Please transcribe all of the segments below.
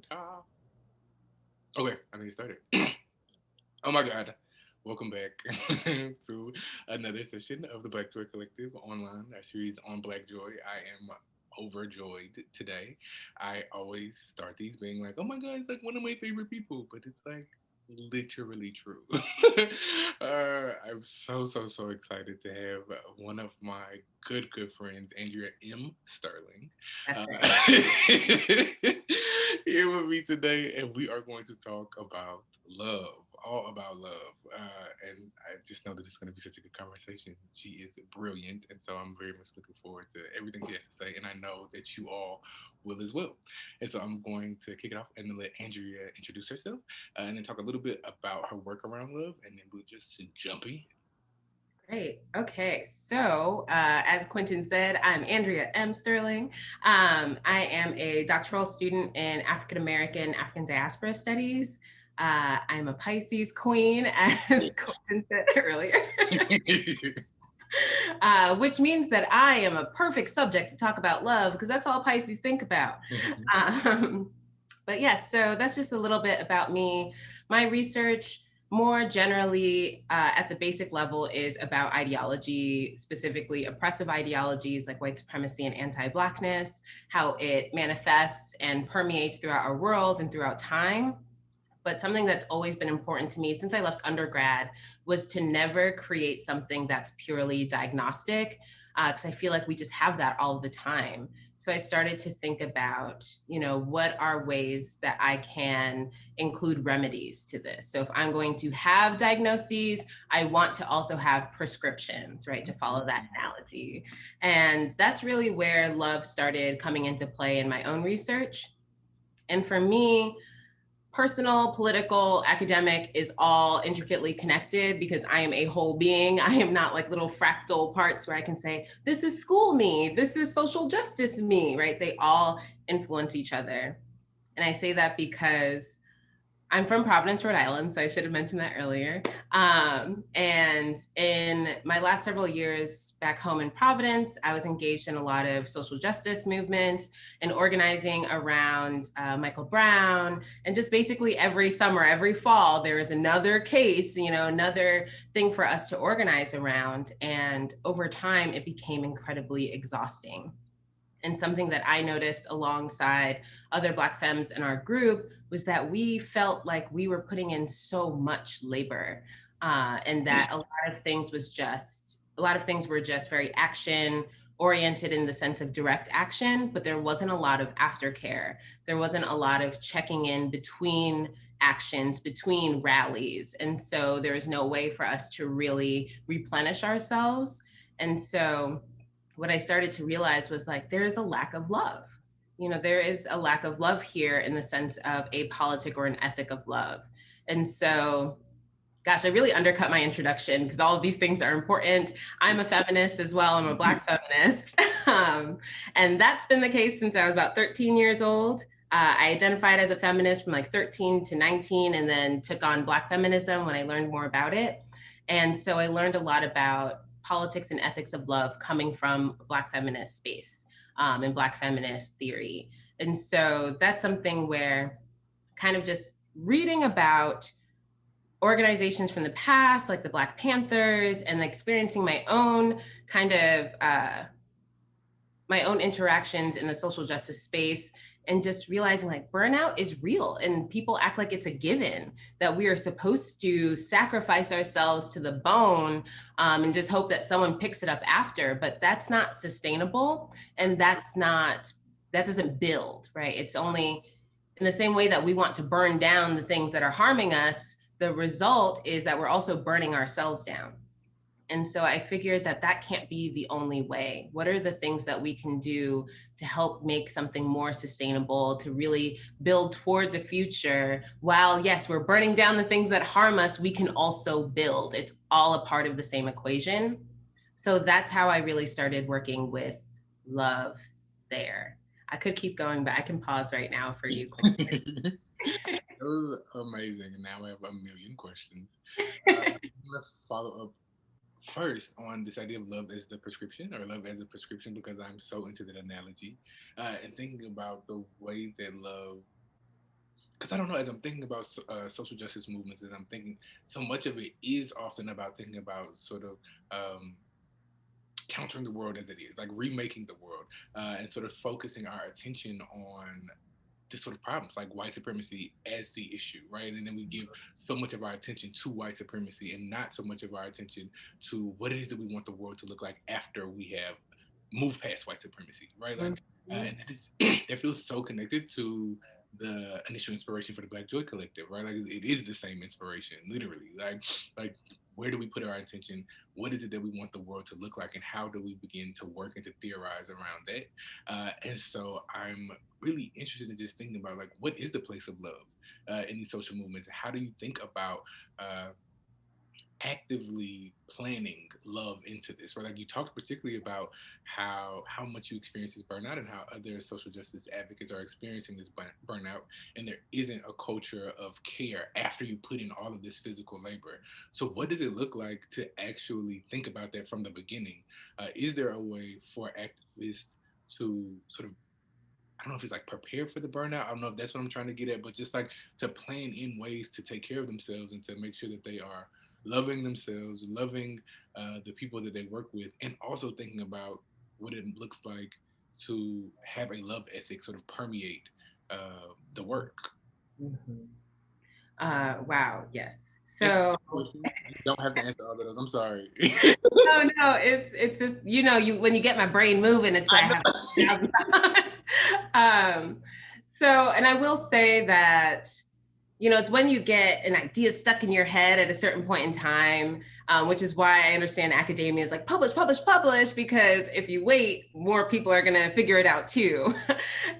Ta. Okay, I think it started. Oh my God. Welcome back to another session of the Black Joy Collective online, our series on Black Joy. I am overjoyed today. I always start these being like, oh my God, it's like one of my favorite people, but it's like literally true. I'm so excited to have one of my good friends, Andrea M. Sterling, That's uh, right. here with me today, and we are going to talk about love, all about love. And I just know that it's going to be such a good conversation. She is brilliant, and so I'm very much looking forward to everything she has to say, and I know that you all will as well. And so I'm going to kick it off and let Andrea introduce herself, and then talk a little bit about her work around love, and then we'll just jump in. Great. Okay. So, as Quentin said, I'm Andrea M. Sterling. I am a doctoral student in African American, African diaspora studies. I'm a Pisces queen, as Quentin said earlier, which means that I am a perfect subject to talk about love because that's all Pisces think about. Um, but yes, so that's just a little bit about me. My research, more generally at the basic level, is about ideology, specifically oppressive ideologies like white supremacy and anti-Blackness, how it manifests and permeates throughout our world and throughout time. But something that's always been important to me since I left undergrad was to never create something that's purely diagnostic, because I feel like we just have that all the time. So I started to think about, what are ways that I can include remedies to this. So if I'm going to have diagnoses, I want to also have prescriptions, right? To follow that analogy. And that's really where love started coming into play in my own research. And for me, personal, political, academic is all intricately connected because I am a whole being. I am not like little fractal parts where I can say, this is school me, this is social justice me, right? They all influence each other. And I say that because I'm from Providence, Rhode Island, so I should have mentioned that earlier. And in my last several years back home in Providence, I was engaged in a lot of social justice movements and organizing around Michael Brown. And just basically every summer, every fall, there is another case, another thing for us to organize around. And over time, it became incredibly exhausting. And something that I noticed alongside other Black femmes in our group was that we felt like we were putting in so much labor, and that a lot of things were just very action oriented in the sense of direct action, but there wasn't a lot of aftercare. There wasn't a lot of checking in between actions, between rallies. And so there was no way for us to really replenish ourselves. And so what I started to realize was like, there is a lack of love. There is a lack of love here in the sense of a politic or an ethic of love. And so, gosh, I really undercut my introduction because all of these things are important. I'm a feminist as well. I'm a Black feminist. And that's been the case since I was about 13 years old. I identified as a feminist from like 13 to 19 and then took on Black feminism when I learned more about it. And so I learned a lot about politics and ethics of love coming from a Black feminist space, and Black feminist theory. And so that's something where kind of just reading about organizations from the past, like the Black Panthers, and experiencing kind of my own interactions in the social justice space, and just realizing like burnout is real and people act like it's a given that we are supposed to sacrifice ourselves to the bone, and just hope that someone picks it up after. But that's not sustainable, and that doesn't build, right? It's only in the same way that we want to burn down the things that are harming us, the result is that we're also burning ourselves down. And so I figured that that can't be the only way. What are the things that we can do to help make something more sustainable, to really build towards a future? While, yes, we're burning down the things that harm us, we can also build. It's all a part of the same equation. So that's how I really started working with love there. I could keep going, but I can pause right now for you. It was amazing. And now I have a million questions. I'm going to follow up first on this idea of love as the prescription or love as a prescription because I'm so into that analogy, and thinking about the way that love because I don't know, as I'm thinking about social justice movements, as I'm thinking, so much of it is often about thinking about sort of countering the world as it is, like remaking the world, and sort of focusing our attention on this sort of problems like white supremacy as the issue, right? And then we give so much of our attention to white supremacy and not so much of our attention to what it is that we want the world to look like after we have moved past white supremacy, right? Like, and that, that feels so connected to the initial inspiration for the Black Joy Collective, right? Like, it is the same inspiration, literally. Like, where do we put our attention? What is it that we want the world to look like, and how do we begin to work and to theorize around that? And so I'm really interested in just thinking about, like, what is the place of love in these social movements, and how do you think about actively planning love into this, right? Like, you talked particularly about how much you experience this burnout and how other social justice advocates are experiencing this burnout, and there isn't a culture of care after you put in all of this physical labor. So what does it look like to actually think about that from the beginning? Is there a way for activists to sort of, I don't know if it's like prepare for the burnout. I don't know if that's what I'm trying to get at, but just like to plan in ways to take care of themselves and to make sure that they are loving themselves, loving the people that they work with, and also thinking about what it looks like to have a love ethic sort of permeate the work. Mhm. Wow, yes. Just So questions. You don't have to answer all of those. I'm sorry. no, it's just, you when you get my brain moving, it's like I I have know. 1,000 thoughts. So, and I will say that, it's when you get an idea stuck in your head at a certain point in time, which is why I understand academia is like publish, publish, publish, because if you wait, more people are going to figure it out too.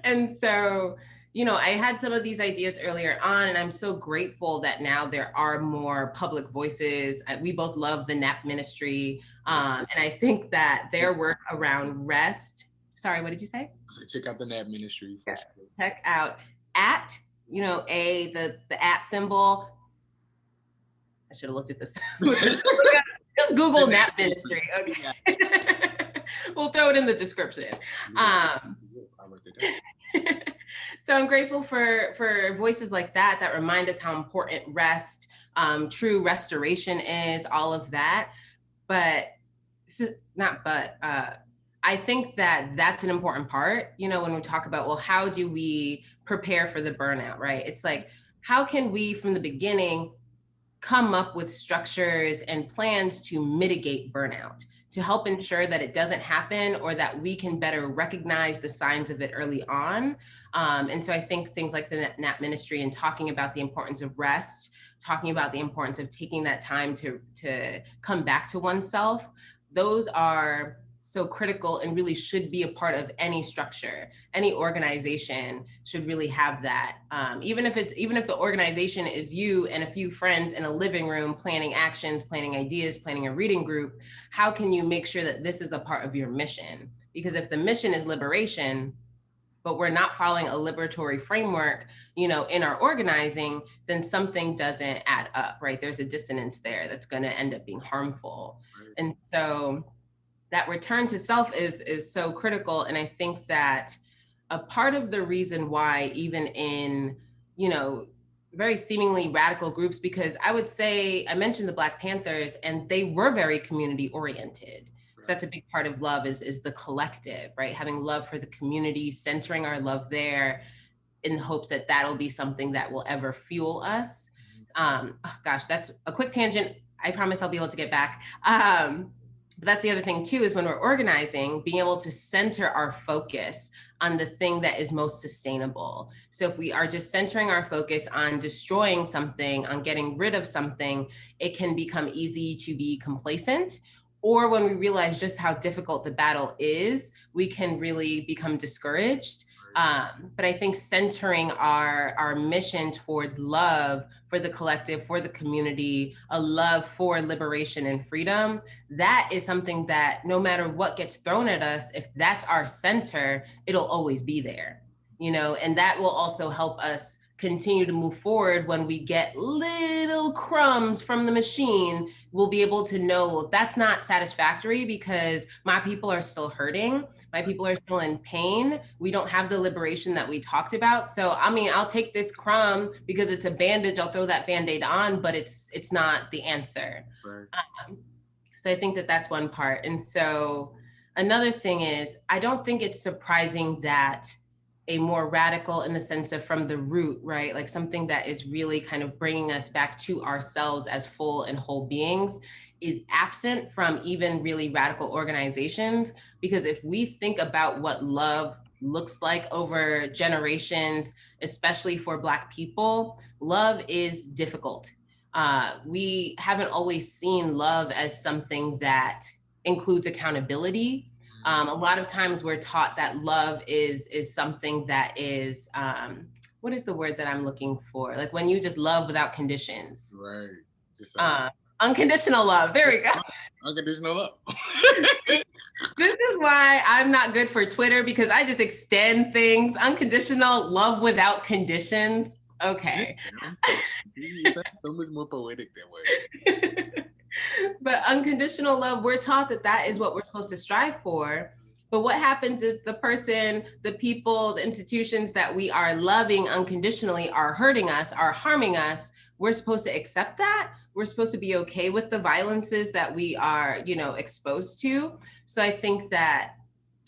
And so, I had some of these ideas earlier on, and I'm so grateful that now there are more public voices. We both love the NAP ministry. And I think that their work around rest. Sorry, what did you say? So check out the NAB ministry for Yes. sure. Check out at, the at symbol. I should have looked at this. Just Google NAP ministry. Okay. We'll throw it in the description. So I'm grateful for voices like that remind us how important rest, true restoration is, all of that. But I think that that's an important part, when we talk about, well, how do we prepare for the burnout, right? It's like, how can we from the beginning come up with structures and plans to mitigate burnout, to help ensure that it doesn't happen, or that we can better recognize the signs of it early on. And so I think things like the NAP ministry and talking about the importance of rest, talking about the importance of taking that time to come back to oneself, those are so critical and really should be a part of any structure. Any organization should really have that. Even if the organization is you and a few friends in a living room planning actions, planning ideas, planning a reading group, how can you make sure that this is a part of your mission? Because if the mission is liberation, but we're not following a liberatory framework, in our organizing, then something doesn't add up, right? There's a dissonance there that's going to end up being harmful. Right. And so that return to self is so critical. And I think that a part of the reason why, even in, very seemingly radical groups, because I would say, I mentioned the Black Panthers, and they were very community oriented. So that's a big part of love is the collective, right? Having love for the community, centering our love there in hopes that that'll be something that will ever fuel us. Gosh, that's a quick tangent. I promise I'll be able to get back. But that's the other thing too, is when we're organizing, being able to center our focus on the thing that is most sustainable. So if we are just centering our focus on destroying something, on getting rid of something, it can become easy to be complacent. Or when we realize just how difficult the battle is, we can really become discouraged. But I think centering our mission towards love for the collective, for the community, a love for liberation and freedom, that is something that no matter what gets thrown at us, if that's our center, it'll always be there, and that will also help us continue to move forward, when we get little crumbs from the machine, we'll be able to know that's not satisfactory because my people are still hurting. My people are still in pain. We don't have the liberation that we talked about. So, I mean, I'll take this crumb because it's a bandage. I'll throw that Band-Aid on, but it's not the answer. Right. Um, so I think that that's one part. And so another thing is, I don't think it's surprising that a more radical, in the sense of from the root, right? Like something that is really kind of bringing us back to ourselves as full and whole beings, is absent from even really radical organizations. Because if we think about what love looks like over generations, especially for Black people, love is difficult. We haven't always seen love as something that includes accountability. A lot of times we're taught that love is something that is, what is the word that I'm looking for? Like when you just love without conditions. Right. Just like Unconditional love. There we go. unconditional love. This is why I'm not good for Twitter, because I just extend things. Unconditional love without conditions. Okay. That's so much more poetic that way. But unconditional love, we're taught that that is what we're supposed to strive for. But what happens if the person, the people, the institutions that we are loving unconditionally are hurting us, are harming us? We're supposed to accept that. We're supposed to be okay with the violences that we are, exposed to. So I think that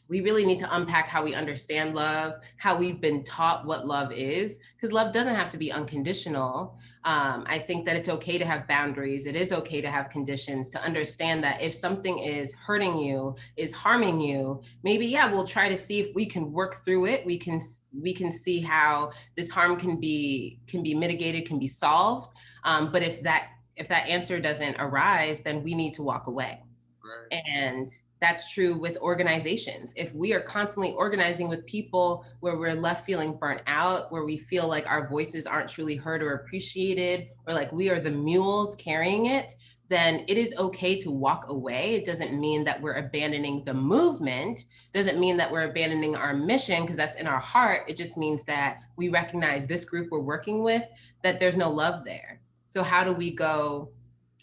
we really need to unpack how we understand love, how we've been taught what love is, because love doesn't have to be unconditional. I think that it's okay to have boundaries. It is okay to have conditions, to understand that if something is hurting you, is harming you, maybe, yeah, we'll try to see if we can work through it. We can see how this harm can be mitigated, can be solved. But if that answer doesn't arise, then we need to walk away. Right. And that's true with organizations. If we are constantly organizing with people where we're left feeling burnt out, where we feel like our voices aren't truly heard or appreciated, or like we are the mules carrying it, then it is okay to walk away. It doesn't mean that we're abandoning the movement. It doesn't mean that we're abandoning our mission, because that's in our heart. It just means that we recognize this group we're working with, that there's no love there. So how do we go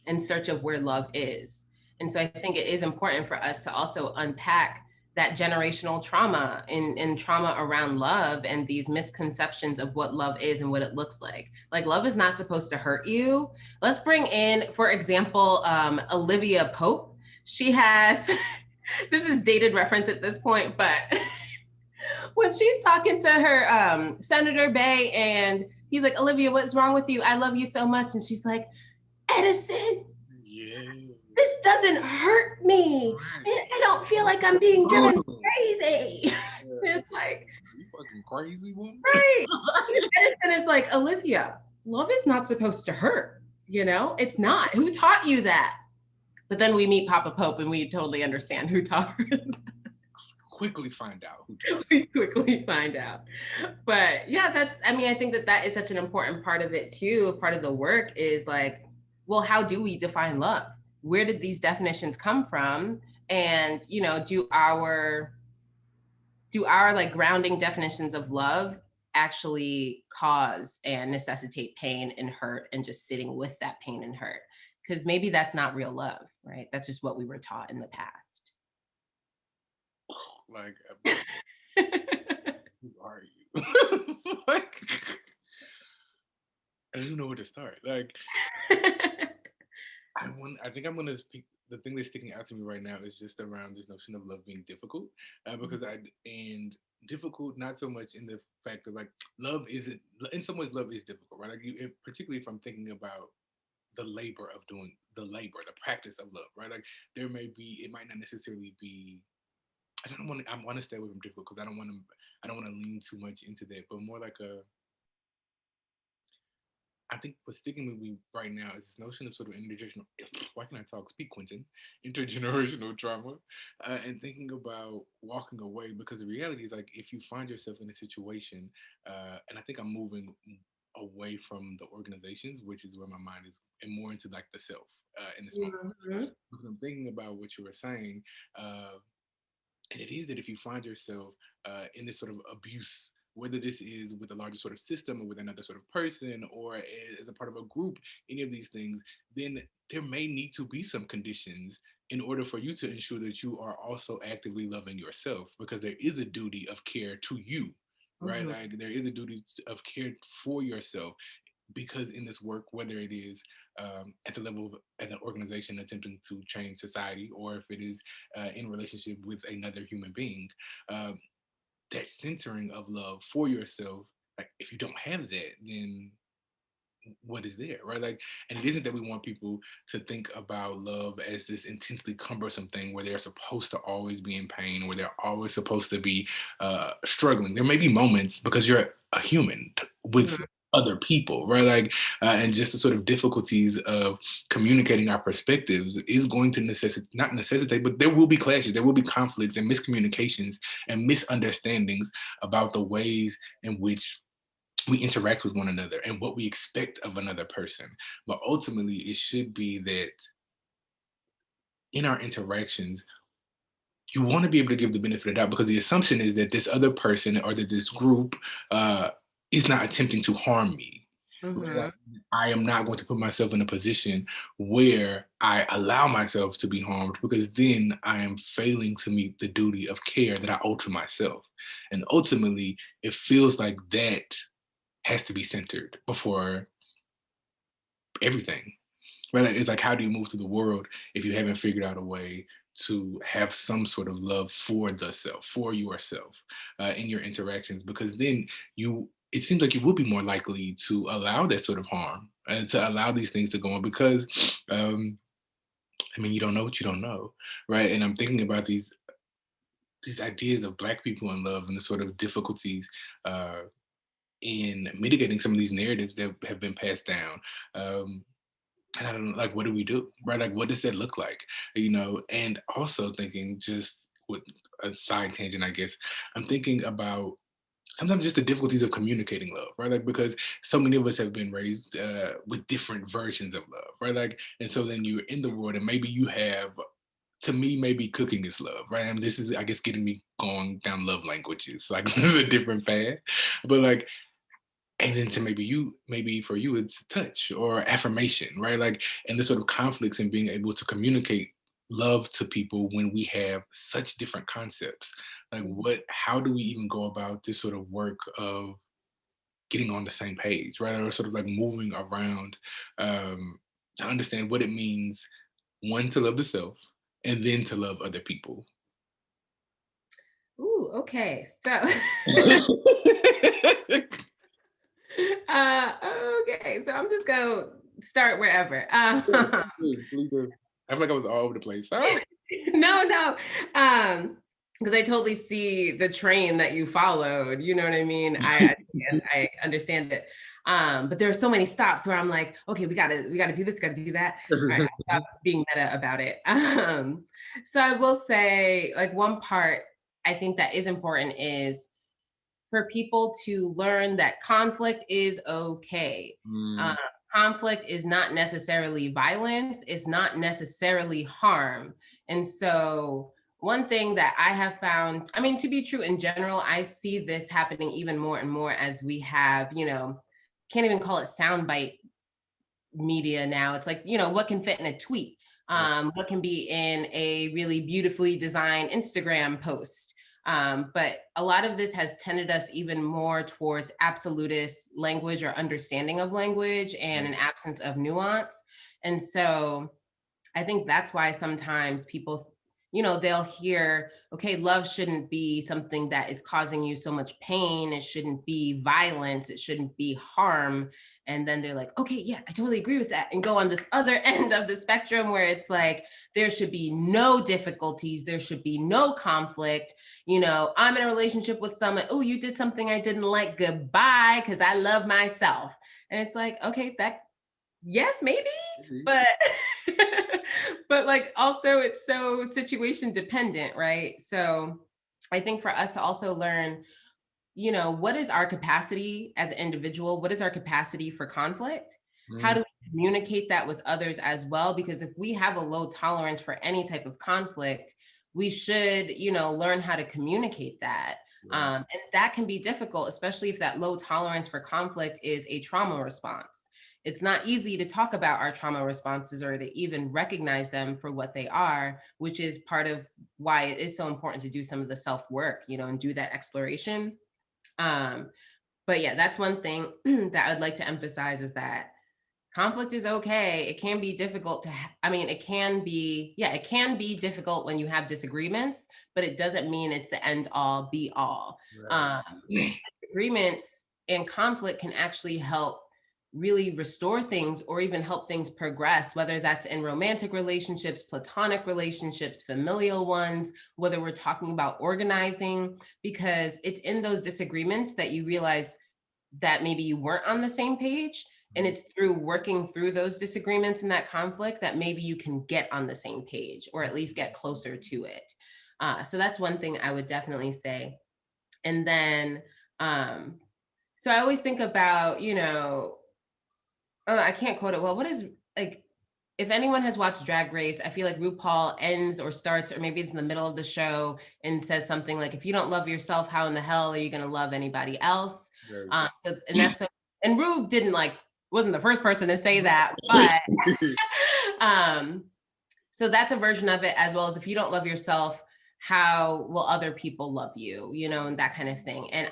in search of where love is? And so I think it is important for us to also unpack that generational trauma and trauma around love, and these misconceptions of what love is and what it looks like. Like, love is not supposed to hurt you. Let's bring in, for example, Olivia Pope. She has, this is dated reference at this point, but when she's talking to her Senator Bay, and he's like, Olivia, what's wrong with you? I love you so much. And she's like, Edison, this doesn't hurt me. I don't feel like I'm being driven crazy. It's like, you fucking crazy one. Right. Edison is like, Olivia, love is not supposed to hurt. It's not. Who taught you that? But then we meet Papa Pope and we totally understand who taught her. Quickly find out who taught. We quickly find out. But yeah, I think that is such an important part of it too. Part of the work is like, well, how do we define love? Where did these definitions come from? And, do our like grounding definitions of love actually cause and necessitate pain and hurt, and just sitting with that pain and hurt? Because maybe that's not real love, right? That's just what we were taught in the past. Like, who are you? Like, I don't even know where to start. Like, I think I'm gonna speak. The thing that's sticking out to me right now is just around this notion of love being difficult, because and difficult not so much in the fact of like love isn't, in some ways love is difficult, right? Like particularly if I'm thinking about the labor of doing the practice of love, right? Like it might not necessarily be. I want to stay away from difficult because I don't want to lean too much into that, but more like I think what's sticking with me right now is this notion of sort of intergenerational. Why can I talk? Speak, Quentin. Intergenerational trauma, and thinking about walking away, because the reality is like if you find yourself in a situation, and I think I'm moving away from the organizations, which is where my mind is, and more into like the self in this moment. Mm-hmm. Because I'm thinking about what you were saying, and it is that if you find yourself in this sort of abuse whether this is with a larger sort of system or with another sort of person or as a part of a group, any of these things, then there may need to be some conditions in order for you to ensure that you are also actively loving yourself, because there is a duty of care to you, right? Mhm. Like there is a duty of care for yourself, because in this work, whether it is at the level of as an organization attempting to change society, or if it is in relationship with another human being, um, that centering of love for yourself, like if you don't have that, then what is there, right? Like, and it isn't that we want people to think about love as this intensely cumbersome thing where they're supposed to always be in pain, where they're always supposed to be struggling. There may be moments, because you're a human with Mhm. other people, right? Like, and just the sort of difficulties of communicating our perspectives is going to necessitate, not necessitate, but there will be clashes, there will be conflicts and miscommunications and misunderstandings about the ways in which we interact with one another and what we expect of another person. But ultimately, it should be that in our interactions, you want to be able to give the benefit of the doubt, because the assumption is that this other person or that this group uh, is not attempting to harm me. Right? Mhm. Like, I am not going to put myself in a position where I allow myself to be harmed, because then I am failing to meet the duty of care that I owe to myself. And ultimately, it feels like that has to be centered before everything. Right? Like, it's like, how do you move through the world if you haven't figured out a way to have some sort of love for the self, for yourself, in your interactions? Because then it seems like you will be more likely to allow that sort of harm and to allow these things to go on, because, I mean, you don't know what you don't know, right? And I'm thinking about these ideas of Black people in love and the sort of difficulties uh, in mitigating some of these narratives that have been passed down. Um, and I don't know, like, what do we do? Right? Like, what does that look like? And also thinking, just with a side tangent, I guess, I'm thinking about sometimes just the difficulties of communicating love, right? Like, because so many of us have been raised with different versions of love, right? Like, and so then you're in the world and maybe you have, to me, maybe cooking is love, right? And this is, I guess, getting me going down love languages. Like, this is a different path. But like, and then to maybe for you it's touch or affirmation, right? Like, and the sort of conflicts in being able to communicate love to people when we have such different concepts. Like, how do we even go about this sort of work of getting on the same page, right? Or sort of like moving around, to understand what it means, one, to love the self, and then to love other people. Ooh, okay. So uh okay, so I'm just gonna start wherever. Please, please do. I feel like I was all over the place. Oh. No, no. Because I totally see the train that you followed. You know what I mean? I understand it. But there are so many stops where I'm like, okay, we gotta do this, gotta do that. All right, I'll stop being meta about it. So I will say, like, one part I think that is important is for people to learn that conflict is okay. Uh, Mm, conflict is not necessarily violence, it's not necessarily harm. And so, one thing that I have found, I mean, to be true in general, I see this happening even more and more as we have, can't even call it soundbite media now. It's like, what can fit in a tweet? right. What can be in a really beautifully designed Instagram post? But a lot of this has tended us even more towards absolutist language or understanding of language and an absence of nuance. And so I think that's why sometimes people, they'll hear, okay, love shouldn't be something that is causing you so much pain. It shouldn't be violence. It shouldn't be harm. And then they're like, okay, yeah, I totally agree with that. And go on this other end of the spectrum where it's like, there should be no difficulties. There should be no conflict. I'm in a relationship with someone. Oh, you did something I didn't like. Goodbye, because I love myself. And it's like, okay, yes, maybe, Mhm. but but like also it's so situation dependent, right? So I think for us to also learn, what is our capacity as an individual? What is our capacity for conflict? How Mm, do we communicate that with others as well? Because if we have a low tolerance for any type of conflict, we should, learn how to communicate that. Right. And that can be difficult, especially if that low tolerance for conflict is a trauma response. It's not easy to talk about our trauma responses or to even recognize them for what they are, which is part of why it is so important to do some of the self work, and do that exploration. Um, but yeah, that's one thing that I'd like to emphasize is that conflict is okay. It can be difficult I mean, it can be difficult when you have disagreements, but it doesn't mean it's the end all be all. Right. Um, Disagreements and conflict can actually help really restore things or even help things progress, whether that's in romantic relationships, platonic relationships, familial ones, whether we're talking about organizing, because it's in those disagreements that you realize that maybe you weren't on the same page. And Mhm. it's through working through those disagreements and that conflict that maybe you can get on the same page or at least get closer to it. So that's one thing I would definitely say. And then, um, so I always think about, oh, I can't quote it well. What is like, if anyone has watched Drag Race, I feel like RuPaul ends or starts, or maybe it's in the middle of the show and says something like, if you don't love yourself, how in the hell are you going to love anybody else? Very true. And that's so, and Ru didn't wasn't the first person to say that, but um, so that's a version of it, as well as if you don't love yourself, how will other people love you, and that kind of thing. And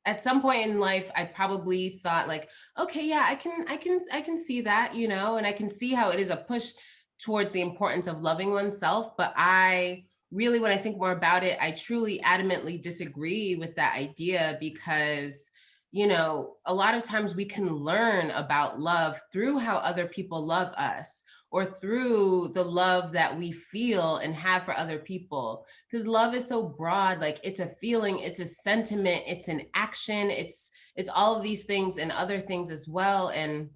at some point in life, I probably thought like, okay, yeah, I can see that, and I can see how it is a push towards the importance of loving oneself. But I really, when I think more about it, I truly adamantly disagree with that idea because, a lot of times we can learn about love through how other people love us or through the love that we feel and have for other people, because love is so broad. Like, it's a feeling, it's a sentiment, it's an action, it's all of these things and other things as well. And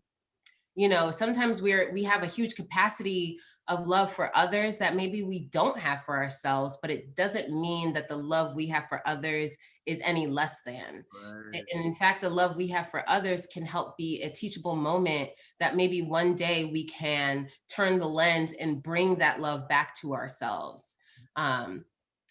sometimes we have a huge capacity of love for others that maybe we don't have for ourselves, but it doesn't mean that the love we have for others is any less than. Right. And in fact, the love we have for others can help be a teachable moment that maybe one day we can turn the lens and bring that love back to ourselves. um,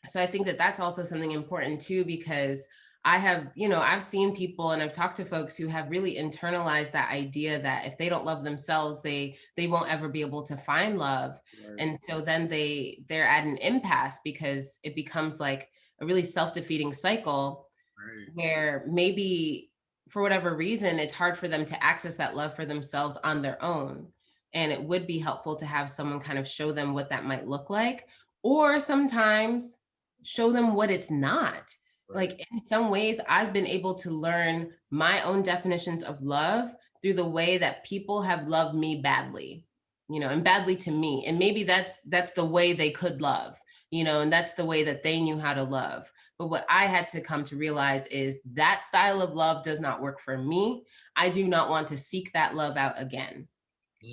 so I think that that's also something important too, because I've seen people and I've talked to folks who have really internalized that idea that if they don't love themselves, they won't ever be able to find love. Right. And so then they're at an impasse because it becomes like a really self-defeating cycle Right. where maybe for whatever reason it's hard for them to access that love for themselves on their own. And it would be helpful to have someone kind of show them what that might look like, or sometimes show them what it's not. Right. Like, in some ways I've been able to learn my own definitions of love through the way that people have loved me badly, and badly to me. And maybe that's the way they could love, and that's the way that they knew how to love. But what I had to come to realize is that style of love does not work for me. I do not want to seek that love out again.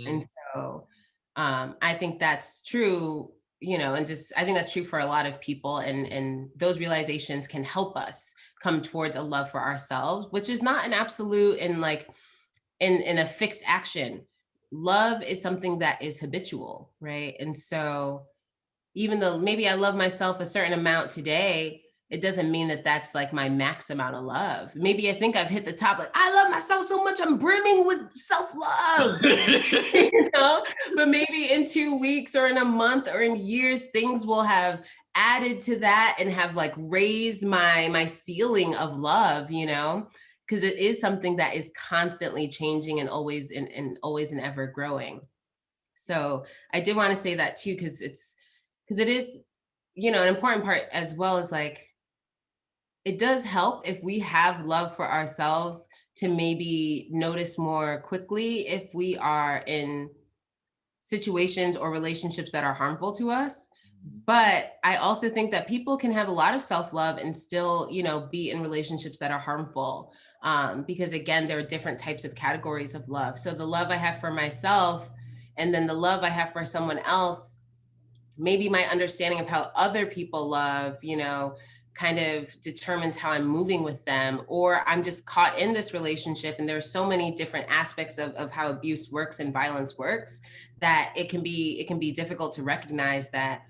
And Mm. so I think that's true, and just I think that's true for a lot of people. And those realizations can help us come towards a love for ourselves, which is not an absolute and like in a fixed action. Love is something that is habitual, right? And so even though maybe I love myself a certain amount today, it doesn't mean that that's like my max amount of love. Maybe I think I've hit the top, like I love myself so much, I'm brimming with self-love. But maybe in 2 weeks or in a month or in years, things will have added to that and have like raised my ceiling of love, because it is something that is constantly changing and always and ever growing. So I did want to say that too, because it is, an important part as well, is like it does help if we have love for ourselves to maybe notice more quickly if we are in situations or relationships that are harmful to us. But I also think that people can have a lot of self-love and still, be in relationships that are harmful. Because again, there are different types of categories of love. So the love I have for myself and then the love I have for someone else, maybe my understanding of how other people love, kind of determines how I'm moving with them, or I'm just caught in this relationship. And there's so many different aspects of how abuse works and violence works that it can be difficult to recognize that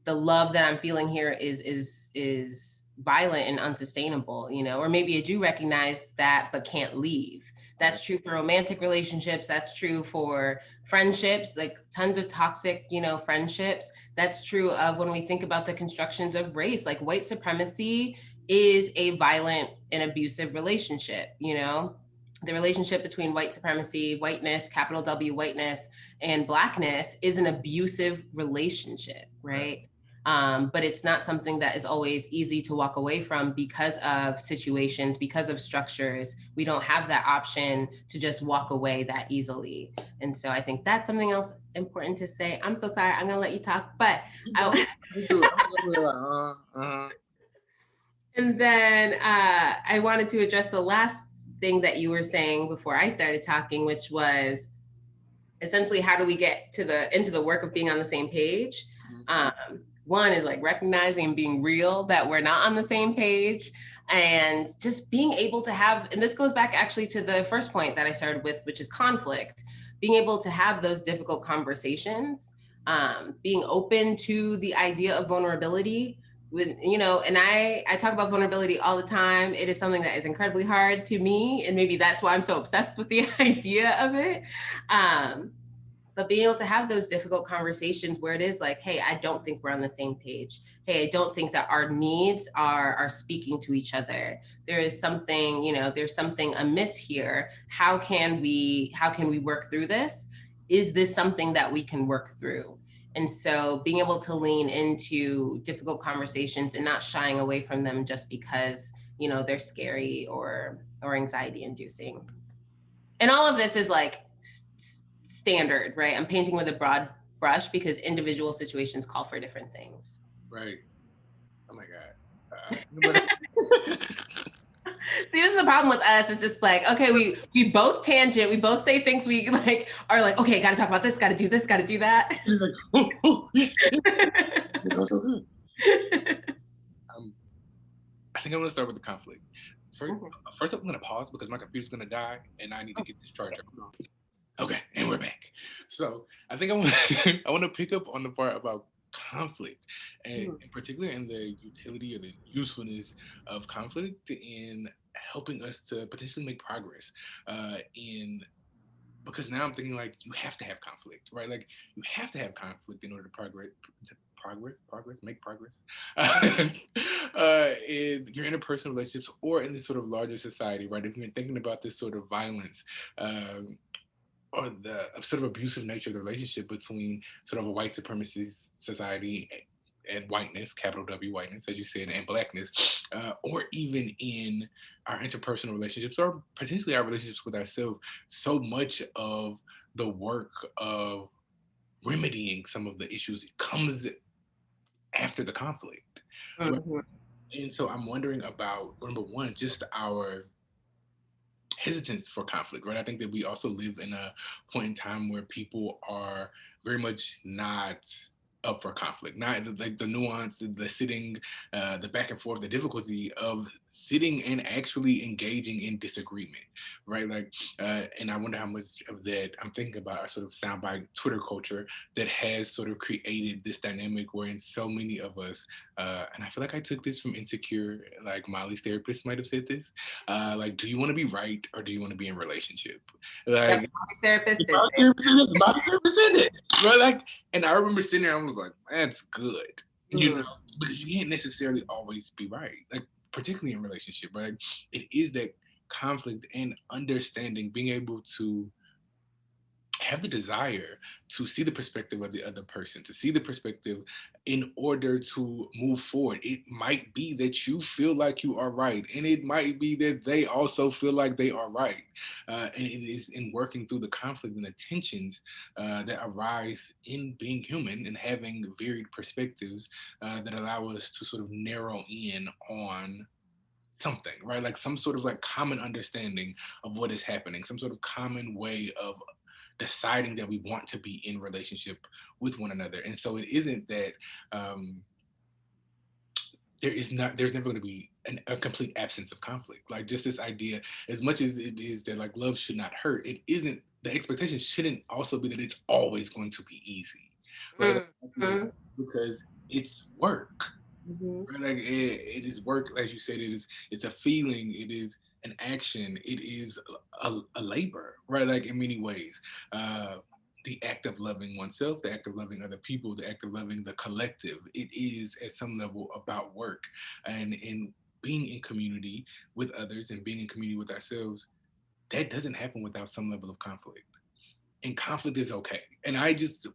the love that I'm feeling here is violent and unsustainable, you know, or maybe I do recognize that but can't leave. That's true for romantic relationships. That's true for friendships, like tons of toxic, you know, friendships. That's true of when we think about the constructions of race, like white supremacy is a violent and abusive relationship, you know. The relationship between white supremacy, whiteness, capital W whiteness, and blackness is an abusive relationship, right? But it's not something that is always easy to walk away from because of situations, because of structures. We don't have that option to just walk away that easily. And so I think that's something else important to say. I'm so sorry, I'm gonna let you talk, but and then I wanted to address the last thing that you were saying before I started talking, which was essentially how do we get to into the work of being on the same page. One is like recognizing and being real that we're not on the same page, and just being able to have, and this goes back actually to the first point that I started with, which is conflict, being able to have those difficult conversations, being open to the idea of vulnerability. When, you know, and I talk about vulnerability all the time. It is something that is incredibly hard to me, and maybe that's why I'm so obsessed with the idea of it. But being able to have those difficult conversations where it is like, hey, I don't think we're on the same page. Hey, I don't think that our needs are speaking to each other. There is something, you know, there's something amiss here. How can we work through this? Is this something that we can work through? And so being able to lean into difficult conversations and not shying away from them just because, you know, they're scary or anxiety inducing. And all of this is like standard, right? I'm painting with a broad brush because individual situations call for different things. Right. Oh my God. See, this is the problem with us. It's just like, okay, we both tangent, we both say things we like are like, okay, gotta talk about this, gotta do this, gotta do that. It's like, oh, yes, it goes so good. I think I'm gonna start with the conflict. First I'm gonna pause because my computer's gonna die and I need to get this charger. Okay, and we're back. So I think I want to pick up on the part about conflict, and particularly in the utility or the usefulness of conflict in helping us to potentially make progress. Because now I'm thinking like you have to have conflict, right? Like you have to have conflict in order to make progress in your interpersonal relationships or in this sort of larger society, right? If you're thinking about this sort of violence. Or the sort of abusive nature of the relationship between sort of a white supremacist society and whiteness, capital W whiteness, as you said, and blackness, or even in our interpersonal relationships or potentially our relationships with ourselves, so much of the work of remedying some of the issues comes after the conflict. Right? And so I'm wondering about, number one, just our hesitance for conflict, right? I think that we also live in a point in time where people are very much not up for conflict, not like the nuance, the sitting, the back and forth, the difficulty of sitting and actually engaging in disagreement, right? Like, and I wonder how much of that I'm thinking about our sort of soundbite Twitter culture that has sort of created this dynamic wherein so many of us, and I feel like I took this from Insecure, like Molly's therapist might have said this, like, do you want to be right or do you want to be in a relationship? Like, Molly's therapist did Molly's therapist said it, right? Like, and I remember sitting there, I was like, that's good, you know, because you can't necessarily always be right, like particularly in relationship, right? It is that conflict and understanding, being able to have the desire to see the perspective of the other person, to see the perspective in order to move forward. It might be that you feel like you are right, and it might be that they also feel like they are right. And it is in working through the conflict and the tensions that arise in being human and having varied perspectives that allow us to sort of narrow in on something, right? Like some sort of like common understanding of what is happening, some sort of common way of deciding that we want to be in relationship with one another. And so it isn't that there's never going to be a complete absence of conflict. Like just this idea, as much as it is that like love should not hurt, it isn't, the expectation shouldn't also be that it's always going to be easy, right? Because it's work. Mm-hmm. Right? Like it is work, as you said. It's a feeling. It is an action. It is a labor, right? Like in many ways, uh, the act of loving oneself, the act of loving other people, the act of loving the collective. It is at some level about work, and in being in community with others and being in community with ourselves. That doesn't happen without some level of conflict, and conflict is okay. And I just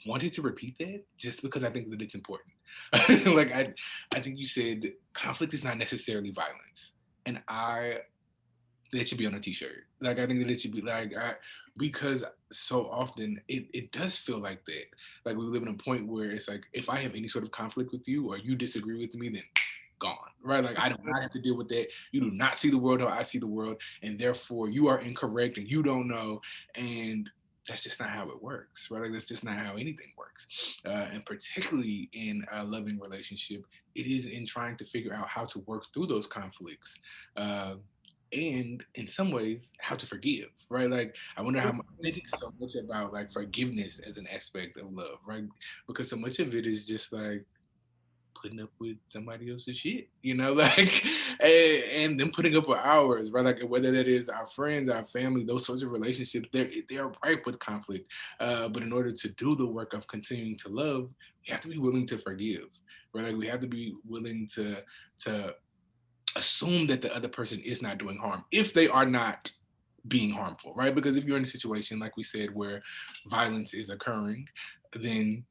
wanted to repeat that just because I think that it's important. like I think you said conflict is not necessarily violence, and that should be on a T-shirt. Like I think that it should be because so often it does feel like that. Like we live in a point where it's like if I have any sort of conflict with you or you disagree with me, then gone, right? Like I do not have to deal with that. You do not see the world how I see the world, and therefore you are incorrect and you don't know, and that's just not how it works, right? Like that's just not how anything works, and particularly in a loving relationship, it is in trying to figure out how to work through those conflicts. And in some ways how to forgive, right? Like I wonder how much thinking so much about like forgiveness as an aspect of love, right? Because so much of it is just like putting up with somebody else's shit, like, and then putting up with ours, right? Like whether that is our friends, our family, those sorts of relationships, they're ripe with conflict. But in order to do the work of continuing to love, we have to be willing to forgive, right? Like we have to be willing to assume that the other person is not doing harm if they are not being harmful, right? Because if you're in a situation like we said where violence is occurring, then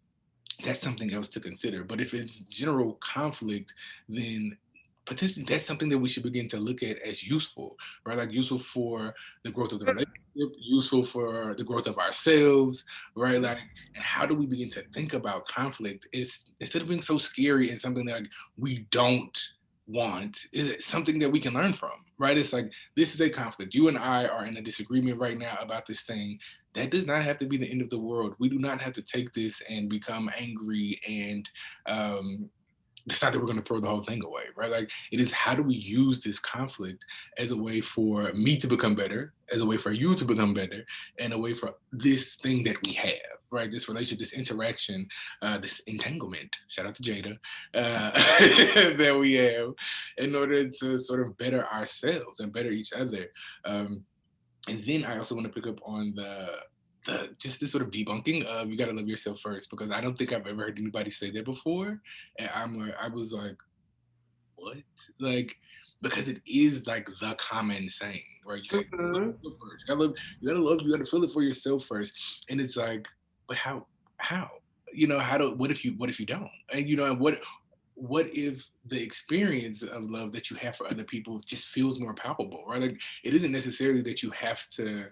that's something else to consider. But if it's general conflict, then potentially that's something that we should begin to look at as useful, right? Like useful for the growth of the relationship, useful for the growth of ourselves, right? Like, and how do we begin to think about conflict? Is instead of being so scary and something that like we don't want, is it something that we can learn from, right? It's like this is a conflict. You and I are in a disagreement right now about this thing. That does not have to be the end of the world. We do not have to take this and become angry and decide that we're going to throw the whole thing away, right? Like it is how do we use this conflict as a way for me to become better, as a way for you to become better, and a way for this thing that we have, right? This relationship, this interaction, this entanglement. Shout out to Jada, that we have, in order to sort of better ourselves and better each other. And then I also want to pick up on the just this sort of debunking of you got to love yourself first, because I don't think I've ever heard anybody say that before, and I was like, what? Like, because it is like the common saying, right? You gotta love Mm-hmm. yourself first. You gotta feel it for yourself first. And it's like, but how? How do what if you don't? And and what if the experience of love that you have for other people just feels more palpable, right? Like it isn't necessarily that you have to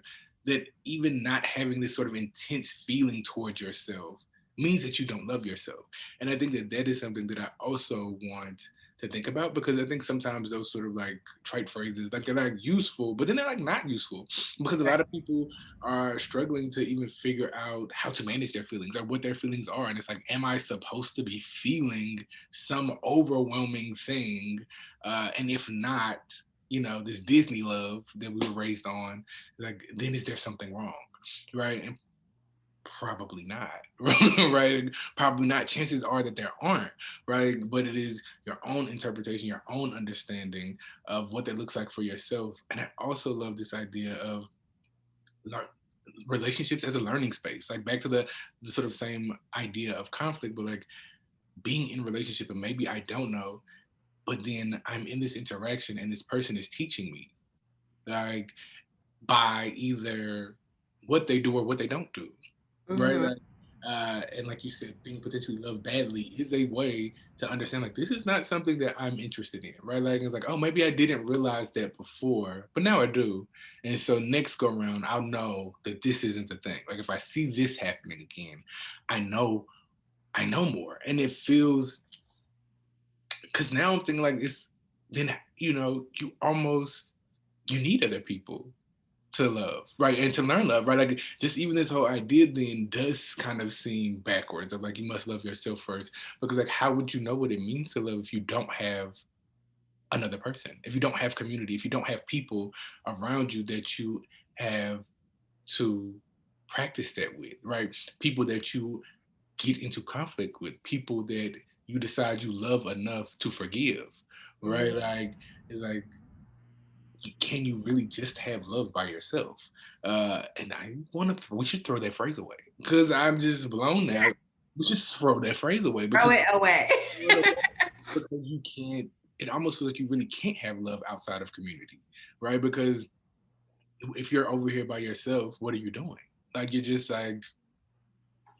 that even not having this sort of intense feeling towards yourself means that you don't love yourself. And I think that that is something that I also want to think about, because I think sometimes those sort of like trite phrases, like they're like useful, but then they're like not useful, because a lot of people are struggling to even figure out how to manage their feelings or what their feelings are. And it's like, am I supposed to be feeling some overwhelming thing? And if not, this Disney love that we were raised on, like, then is there something wrong? Right. And probably not. Right, probably not. Chances are that there aren't, right? But it is your own interpretation, your own understanding of what that looks like for yourself. And I also love this idea of lear- relationships as a learning space, like back to the sort of same idea of conflict, but like being in relationship and maybe I don't know, but then I'm in this interaction and this person is teaching me, like, by either what they do or what they don't do, right? Mm-hmm. Like, and like you said, being potentially loved badly is a way to understand like this is not something that I'm interested in, right? Like it's like, oh, maybe I didn't realize that before, but now I do. And so next go around, I'll know that this isn't the thing. Like if I see this happening again, I know I know more. And it feels, because now I'm thinking like it's then you almost you need other people to love, right? And to learn love, right? Like just even this whole idea then does kind of seem backwards of like you must love yourself first. Because like how would you know what it means to love if you don't have another person? If you don't have community, if you don't have people around you that you have to practice that with, right? People that you get into conflict with, people that you decide you love enough to forgive, right? Mhm. Like, it's like, can you really just have love by yourself? And I want to, we should throw that phrase away because I'm just blown now. We should throw that phrase away Throw because it away. you can't, it almost feels like you really can't have love outside of community, right? Because if you're over here by yourself, what are you doing? Like, you're just like,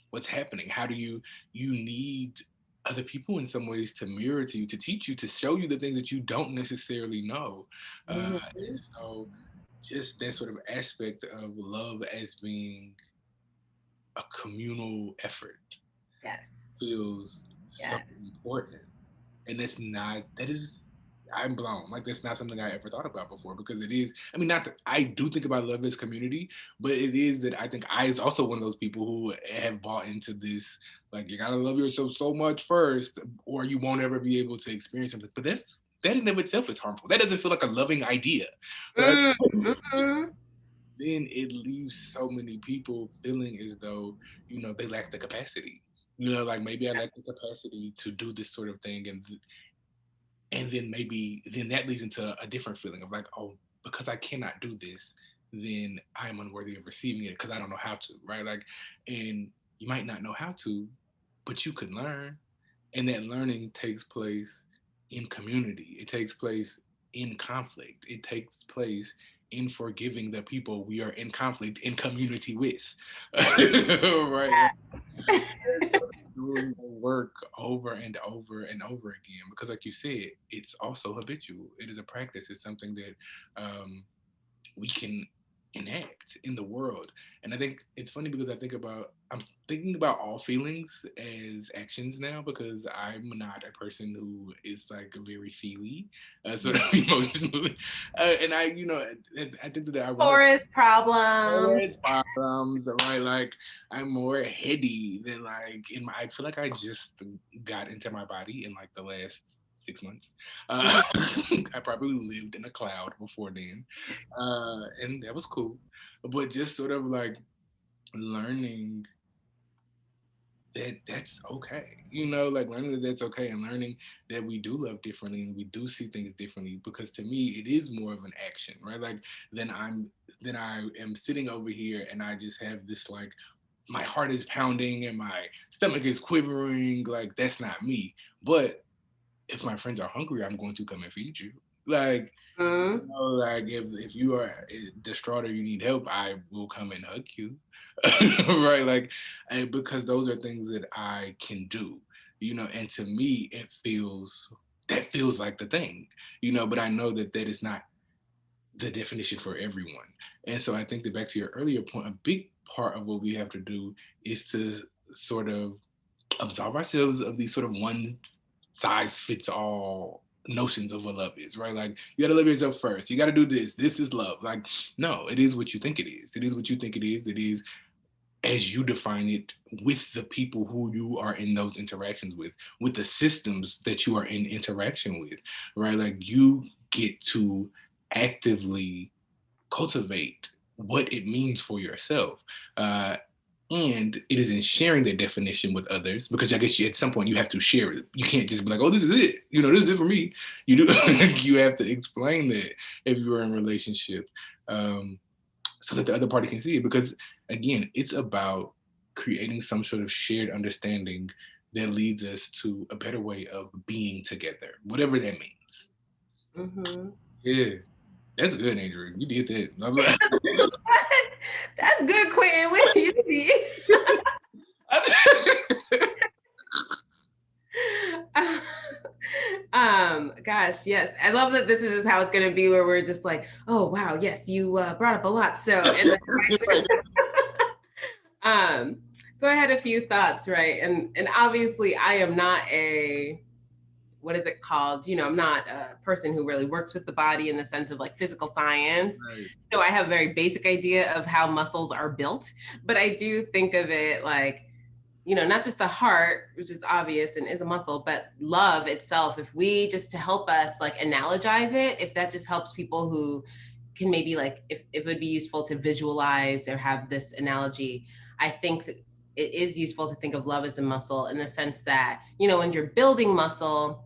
what's happening? How do you need other people in some ways to mirror to you, to teach you, to show you the things that you don't necessarily know. And Mhm. so just that sort of aspect of love as being a communal effort Yes. feels so Yeah. important. And it's not, that is, I'm blown. Like, that's not something I ever thought about before, because it is, I mean, not that I do think about love as community, but it is that I think I is also one of those people who have bought into this, like, you gotta love yourself so much first or you won't ever be able to experience something. But that's, that in of itself is harmful. That doesn't feel like a loving idea, right? Mm, mhm. Then it leaves so many people feeling as though, they lack the capacity. Like, maybe I lack the capacity to do this sort of thing, and then maybe then that leads into a different feeling of like, oh, because I cannot do this, then I'm unworthy of receiving it because I don't know how to, right? Like, and you might not know how to, but you could learn, and that learning takes place in community. It takes place in conflict. It takes place in forgiving the people we are in conflict in community with. Right? Doing the work over and over and over again, because like you said, it's also habitual. It is a practice. It's something that we can enact in the world. And I think it's funny because I'm thinking about all feelings as actions now, because I'm not a person who is like very feely, sort of emotionally. And I think that I was Forest problems. always problems, right? Like, I'm more heady than like in my. I feel like I just got into my body in like the last 6 months. Mhm. I probably lived in a cloud before then, and that was cool. But just sort of like learning that that's okay, like learning that that's okay, and learning that we do love differently and we do see things differently, because to me it is more of an action, right? Like, then I am sitting over here and I just have this, like, my heart is pounding and my stomach is quivering, like, that's not me. But if my friends are hungry, I'm going to come and feed you. Like, Mhm. like, if you are distraught or you need help, I will come and hug you, right? Like, because those are things that I can do, and to me, that feels like the thing, but I know that that is not the definition for everyone. And so I think that, back to your earlier point, a big part of what we have to do is to sort of absolve ourselves of these sort of one size fits all notions of what love is, right? Like, you got to love yourself first. You got to do this. This is love. Like, no, it is what you think it is. It is what you think it is. It is as you define it, with the people who you are in those interactions with the systems that you are in interaction with, right? Like, you get to actively cultivate what it means for yourself. And it is in sharing that definition with others, because I guess at some point you have to share it. You can't just be like, oh, this is it. This is it for me. You do. You have to explain that if you are in a relationship, so that the other party can see it. Because again, it's about creating some sort of shared understanding that leads us to a better way of being together, whatever that means. Mhm. Yeah, that's good, Andrew. You did that. I was like, That's good, Quentin. What do you see? Gosh, yes, I love that this is how it's going to be, where we're just like, oh wow, yes, you brought up a lot, so, and then vice Right. versa. um so I had a few thoughts, right? And obviously I am not a, what is it called, I'm not a person who really works with the body in the sense of like physical science, so I have a very basic idea of how muscles are built, but I do think of it like, not just the heart, which is obvious and is a muscle, but love itself. If we just, to help us like analogize it, if that just helps people who can maybe like, if it would be useful to visualize or have this analogy, I think it is useful to think of love as a muscle in the sense that, you know, when you're building muscle,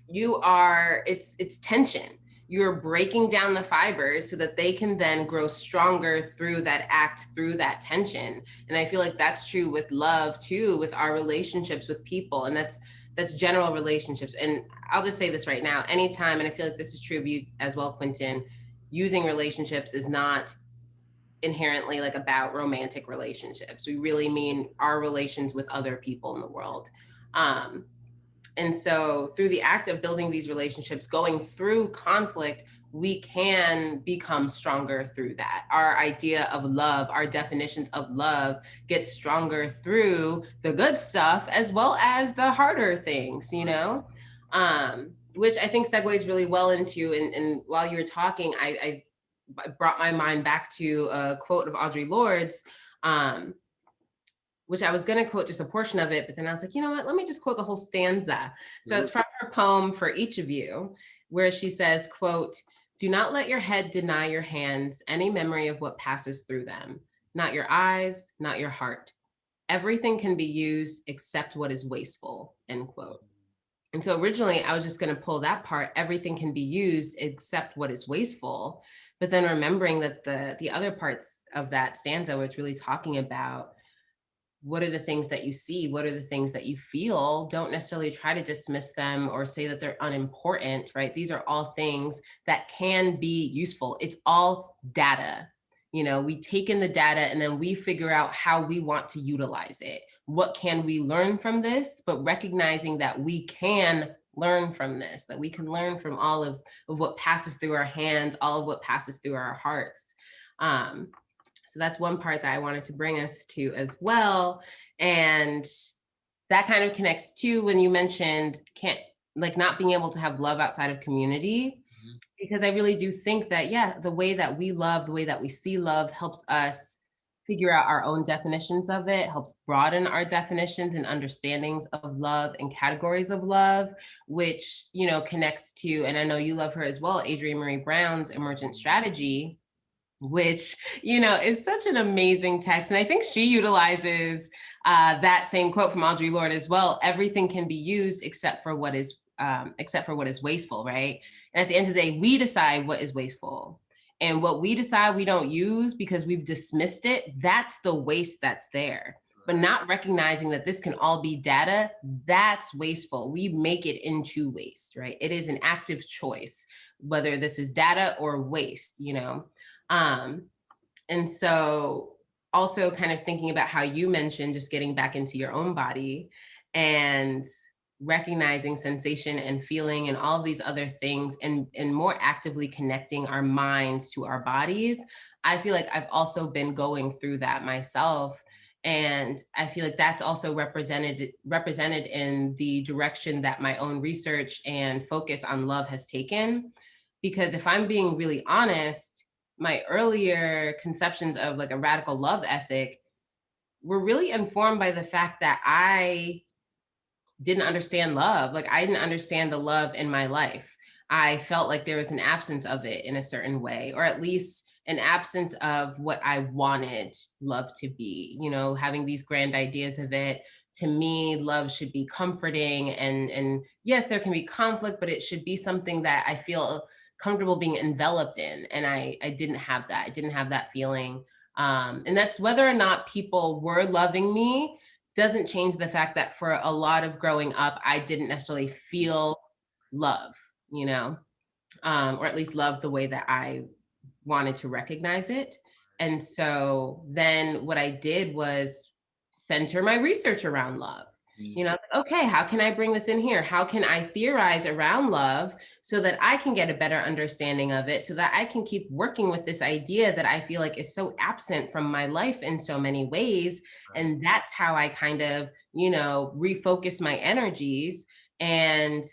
it's tension. You're breaking down the fibers so that they can then grow stronger through that act, through that tension. And I feel like that's true with love too, with our relationships with people. And that's general relationships. And I'll just say this right now, anytime, and I feel like this is true of you as well, Quentin, using relationships is not inherently like about romantic relationships. We really mean our relations with other people in the world. Um, and so through the act of building these relationships, going through conflict, we can become stronger through that. Our idea of love, our definitions of love get stronger through the good stuff as well as the harder things, you know? Which I think segues really well into, and while you were talking, I brought my mind back to a quote of Audre Lorde's, which I was going to quote just a portion of it, but then I was like, you know what, let me just quote the whole stanza. So it's from her poem For Each of You, where she says, quote, "Do not let your head deny your hands any memory of what passes through them, not your eyes, not your heart. Everything can be used except what is wasteful," end quote. And so originally I was just going to pull that part, everything can be used except what is wasteful. But then remembering that the other parts of that stanza, where it's really talking about what are the things that you see, what are the things that you feel, don't necessarily try to dismiss them or say that they're unimportant, right? These are all things that can be useful. It's all data. You know, we take in the data and then we figure out how we want to utilize it. What can we learn from this? But recognizing that we can learn from this, that we can learn from all of what passes through our hands, all of what passes through our hearts. So that's one part that I wanted to bring us to as well. And that kind of connects to when you mentioned not being able to have love outside of community, because I really do think that, yeah, the way that we love, the way that we see love helps us figure out our own definitions of it, helps broaden our definitions and understandings of love and categories of love, which, you know, connects to, and I know you love her as well, Adrienne Maree Brown's Emergent Strategy, which, you know, is such an amazing text. And I think she utilizes that same quote from Audre Lorde as well. Everything can be used except for what is wasteful, right? And at the end of the day, we decide what is wasteful. And what we decide we don't use because we've dismissed it, that's the waste that's there. But not recognizing that this can all be data, that's wasteful. We make it into waste, right? It is an active choice, whether this is data or waste, you know? And so also kind of thinking about how you mentioned just getting back into your own body and recognizing sensation and feeling and all of these other things, and more actively connecting our minds to our bodies. I feel like I've also been going through that myself. And I feel like that's also represented in the direction that my own research and focus on love has taken. Because if I'm being really honest, my earlier conceptions of like a radical love ethic were really informed by the fact that I didn't understand love. Like I didn't understand the love in my life. I felt like there was an absence of it in a certain way, or at least an absence of what I wanted love to be, you know, having these grand ideas of it. To me, love should be comforting, and yes, there can be conflict, but it should be something that I feel comfortable being enveloped in. And I didn't have that. I didn't have that feeling. And that's whether or not people were loving me doesn't change the fact that for a lot of growing up, I didn't necessarily feel love, you know, or at least love the way that I wanted to recognize it. And so then what I did was center my research around love. You know, okay, how can I bring this in here? How can I theorize around love so that I can get a better understanding of it, so that I can keep working with this idea that I feel like is so absent from my life in so many ways. And that's how I kind of, you know, refocus my energies. And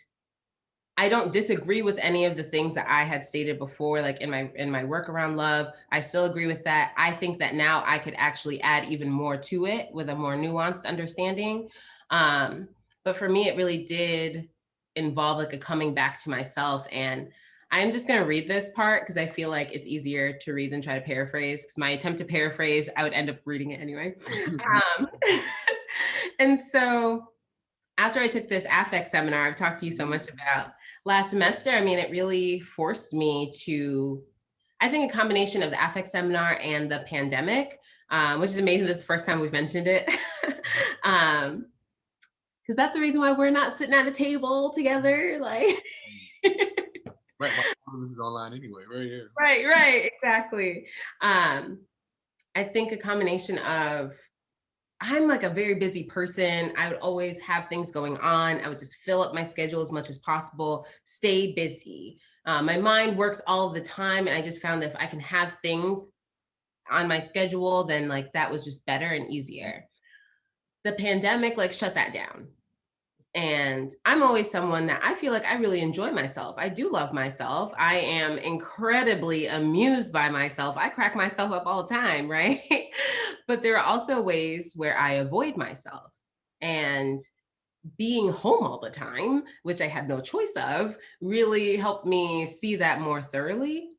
I don't disagree with any of the things that I had stated before, like in my work around love. I still agree with that. I think that now I could actually add even more to it with a more nuanced understanding. But for me, it really did involve like a coming back to myself. And I'm just going to read this part because I feel like it's easier to read than try to paraphrase. Because my attempt to paraphrase, I would end up reading it anyway. Um, and so after I took this affect seminar I've talked to you so much about last semester, I mean, it really forced me to, I think, a combination of the affect seminar and the pandemic, which is amazing. This is the first time we've mentioned it. Because that's the reason why we're not sitting at a table together. Like, right. All this is online anyway, right here. Right, exactly. I think a combination of, I'm like a very busy person. I would always have things going on. I would just fill up my schedule as much as possible, stay busy. My mind works all the time. And I just found that if I can have things on my schedule, then like that was just better and easier. The pandemic like shut that down. And I'm always someone that I feel like I really enjoy myself. I do love myself. I am incredibly amused by myself. I crack myself up all the time, right? But there are also ways where I avoid myself. And being home all the time, which I had no choice of, really helped me see that more thoroughly.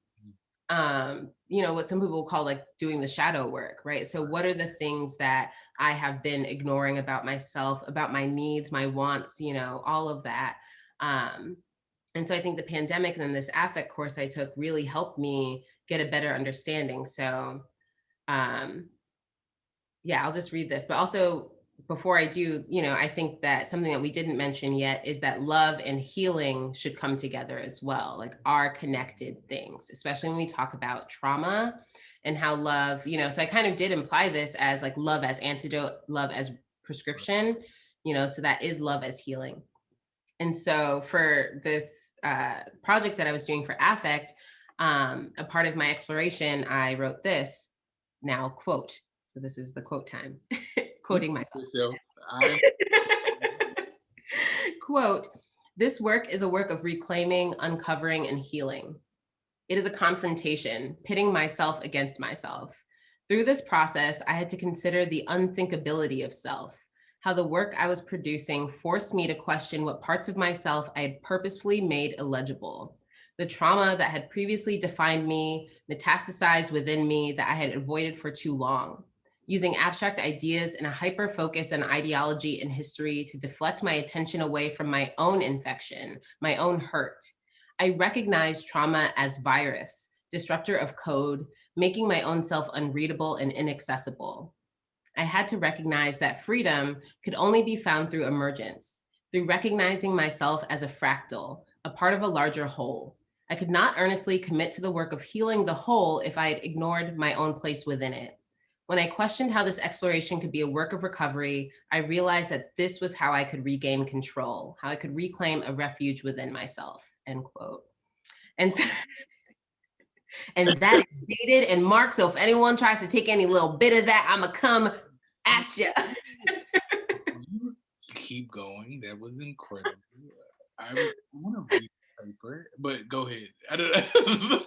What some people call like doing the shadow work, right? So what are the things that I have been ignoring about myself, about my needs, my wants, all of that. And so I think the pandemic and then this affect course I took really helped me get a better understanding. So um, yeah, I'll just read this. But also, before I do, I think that something that we didn't mention yet is that love and healing should come together as well, like are connected things, especially when we talk about trauma and how love, so I kind of did imply this as like love as antidote, love as prescription, so that is love as healing. And so for this project that I was doing for affect, a part of my exploration, I wrote this now quote. So this is the quote time, quoting myself. Quote, this work is a work of reclaiming, uncovering, and healing. It is a confrontation, pitting myself against myself. Through this process, I had to consider the unthinkability of self, how the work I was producing forced me to question what parts of myself I had purposefully made illegible. The trauma that had previously defined me metastasized within me that I had avoided for too long. Using abstract ideas and a hyper focus on ideology and history to deflect my attention away from my own infection, my own hurt. I recognized trauma as virus, disruptor of code, making my own self unreadable and inaccessible. I had to recognize that freedom could only be found through emergence, through recognizing myself as a fractal, a part of a larger whole. I could not earnestly commit to the work of healing the whole if I had ignored my own place within it. When I questioned how this exploration could be a work of recovery, I realized that this was how I could regain control, how I could reclaim a refuge within myself, end quote. And so, and that is dated and marked. So if anyone tries to take any little bit of that, I'm gonna come at you. Keep going. That was incredible. I want to read the paper, but go ahead. I don't know.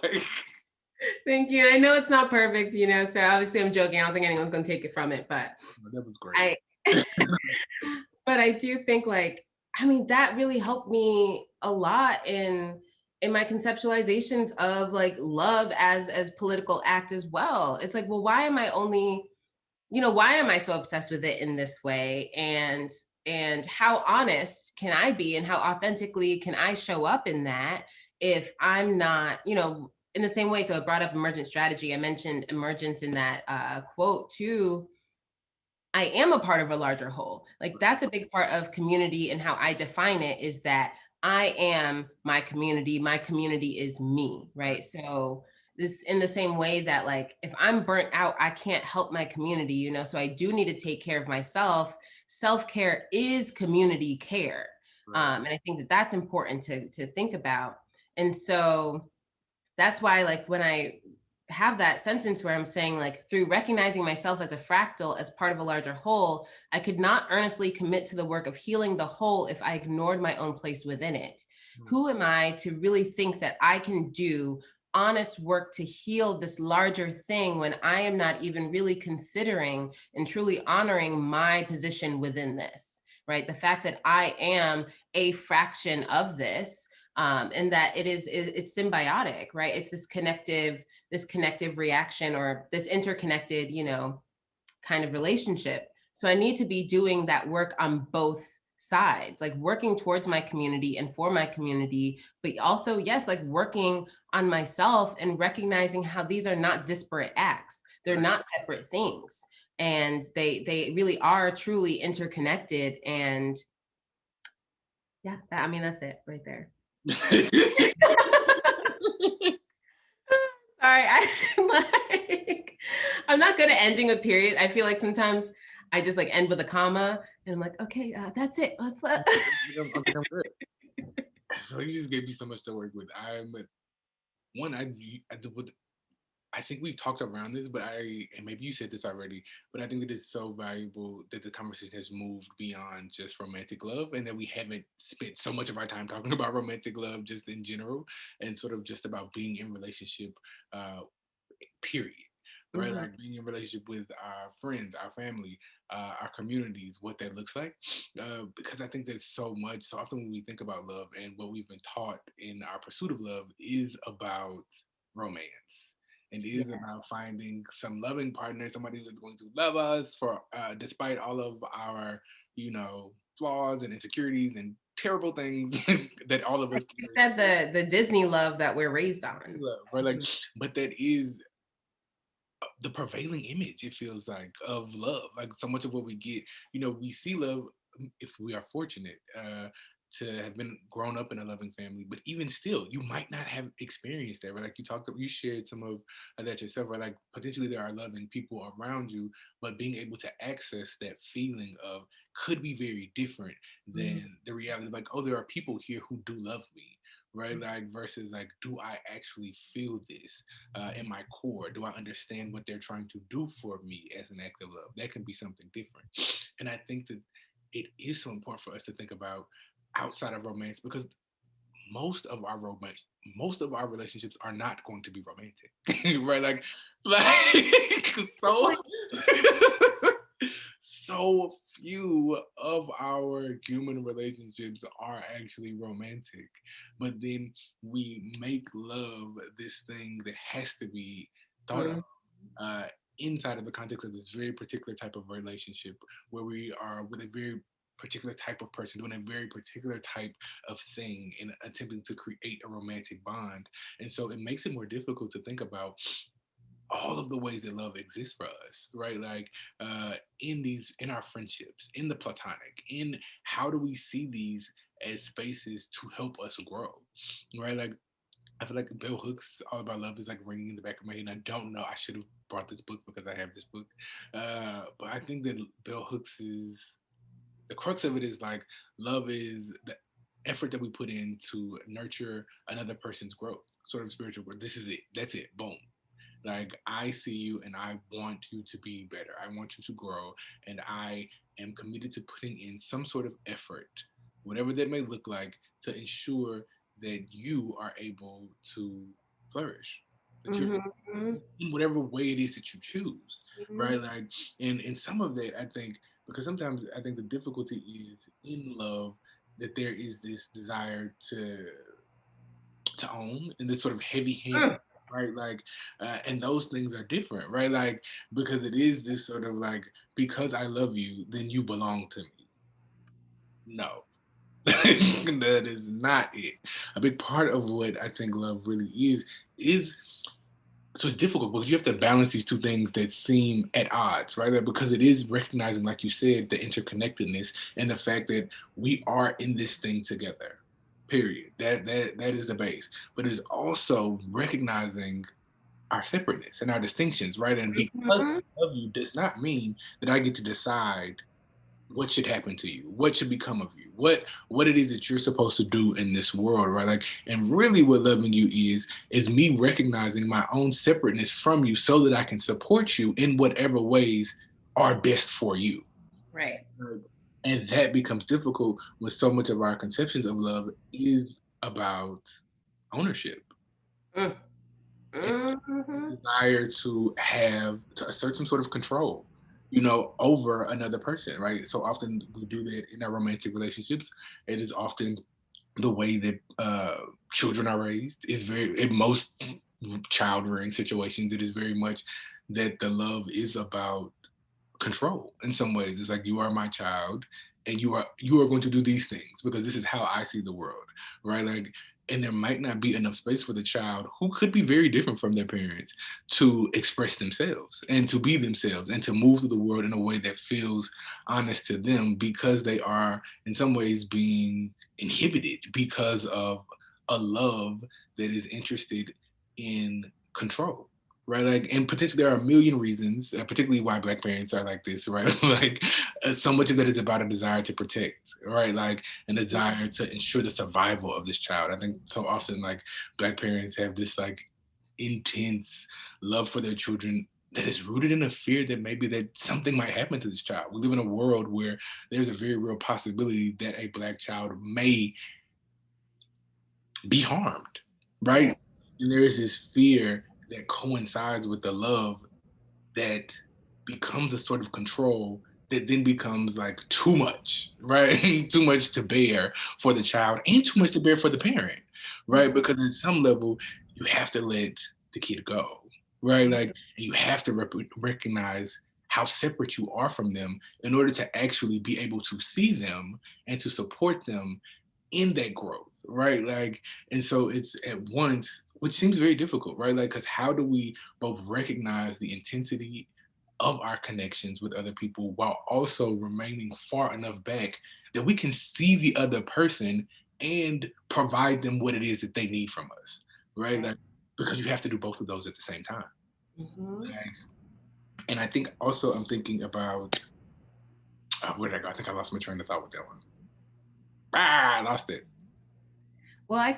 Thank you. I know it's not perfect, so obviously I'm joking. I don't think anyone's going to take it from it, but that was great. But I do think that really helped me a lot in my conceptualizations of like love as political act as well. It's like, well, why am I so obsessed with it in this way? And how honest can I be and how authentically can I show up in that if I'm not, in the same way. So I brought up emergent strategy. I mentioned emergence in that quote too. I am a part of a larger whole. Like that's a big part of community and how I define it is that I am my community. My community is me, right? So this in the same way that like if I'm burnt out, I can't help my community, so I do need to take care of myself. Self-care is community care. And I think that that's important to think about. And so that's why like when I have that sentence where I'm saying like through recognizing myself as a fractal as part of a larger whole, I could not earnestly commit to the work of healing the whole if I ignored my own place within it. Who am I to really think that I can do honest work to heal this larger thing when I am not even really considering and truly honoring my position within this, right? The fact that I am a fraction of this, and that it's symbiotic, right? It's this connective reaction, or this interconnected, kind of relationship. So I need to be doing that work on both sides, like working towards my community and for my community, but also, yes, like working on myself and recognizing how these are not disparate acts. They're not separate things. And they really are truly interconnected. And yeah, I mean, that's it right there. Sorry, I'm not good at ending with period. I feel like sometimes I just like end with a comma, and I'm like, okay, that's it. I'm good. So you just gave me so much to work with. I think we've talked around this, and maybe you said this already, but I think it is so valuable that the conversation has moved beyond just romantic love, and that we haven't spent so much of our time talking about romantic love just in general, and sort of just about being in relationship, uh, period. Right, Mhm. like being in relationship with our friends, our family, our communities, what that looks like. Because I think there's so often when we think about love and what we've been taught in our pursuit of love is about romance, and it is about finding some loving partner, somebody who's going to love us for despite all of our, flaws and insecurities and terrible things that all of us You carry. said the Disney love that we're raised on. Love, right? Like, but that is the prevailing image, it feels like, of love. Like so much of what we get, we see love, if we are fortunate to have been grown up in a loving family, but even still you might not have experienced that, right? Like you shared some of that yourself, right? Like potentially there are loving people around you, but being able to access that feeling of could be very different than the reality, like, oh, there are people here who do love me, right? Like versus like, do I actually feel this in my core? Do I understand what they're trying to do for me as an act of love? That can be something different. And I think that it is so important for us to think about outside of romance, because most of our romance, most of our relationships are not going to be romantic, right? Like so so few of our human relationships are actually romantic, but then we make love this thing that has to be thought of uh, inside of the context of this very particular type of relationship, where we are with a very particular type of person doing a very particular type of thing and attempting to create a romantic bond. And so it makes it more difficult to think about all of the ways that love exists for us, right? Like in our friendships, in the platonic, in how do we see these as spaces to help us grow, right? Like I feel like Bell Hooks All About Love is like ringing in the back of my head. And I don't know, I should have brought this book because I have this book. But I think that Bell Hooks is the crux of it is like love is the effort that we put in to nurture another person's growth, sort of spiritual growth. This is it. That's it. Boom. Like I see you and I want you to be better. I want you to grow, and I am committed to putting in some sort of effort, whatever that may look like, to ensure that you are able to flourish, that you're in whatever way it is that you choose, right? Like, and some of that, I think, because sometimes I think the difficulty is in love that there is this desire to own and this sort of heavy hand, right? Like, and those things are different, right? Like, because it is this sort of like, because I love you, then you belong to me. No, that is not it. A big part of what I think love really is so it's difficult because you have to balance these two things that seem at odds, right? Like, because it is recognizing, like you said, the interconnectedness and the fact that we are in this thing together. Period. That is the base. But it's also recognizing our separateness and our distinctions, right? And because I love you does not mean that I get to decide what should happen to you, what should become of you, what it is that you're supposed to do in this world, right? Like, and really what loving you is me recognizing my own separateness from you so that I can support you in whatever ways are best for you. Right. And that becomes difficult when so much of our conceptions of love is about ownership, desire to assert some sort of control, over another person, right? So often we do that in our romantic relationships. It is often the way that children are raised is very, in most child rearing situations, it is very much that the love is about control in some ways. It's like, you are my child, and you are going to do these things because this is how I see the world, right? Like, and there might not be enough space for the child, who could be very different from their parents, to express themselves and to be themselves and to move through the world in a way that feels honest to them, because they are in some ways being inhibited because of a love that is interested in control, right? Like, and potentially there are a million reasons, particularly why Black parents are like this, right? Like, so much of that is about a desire to protect, right? Like, a desire to ensure the survival of this child. I think so often, like, Black parents have this like intense love for their children that is rooted in a fear that maybe that something might happen to this child. We live in a world where there's a very real possibility that a Black child may be harmed, right? And there is this fear that coincides with the love that becomes a sort of control that then becomes like too much, right? Too much to bear for the child and too much to bear for the parent, right? Because at some level, you have to let the kid go, right? Like, you have to recognize how separate you are from them in order to actually be able to see them and to support them in that growth, right? Like, and so it's at once, which seems very difficult, right? Like, because how do we both recognize the intensity of our connections with other people while also remaining far enough back that we can see the other person and provide them what it is that they need from us, right? Like, because you have to do both of those at the same time. Like, and I think also I'm thinking about, where did I go? I think I lost my train of thought with that one. I lost it. Well, I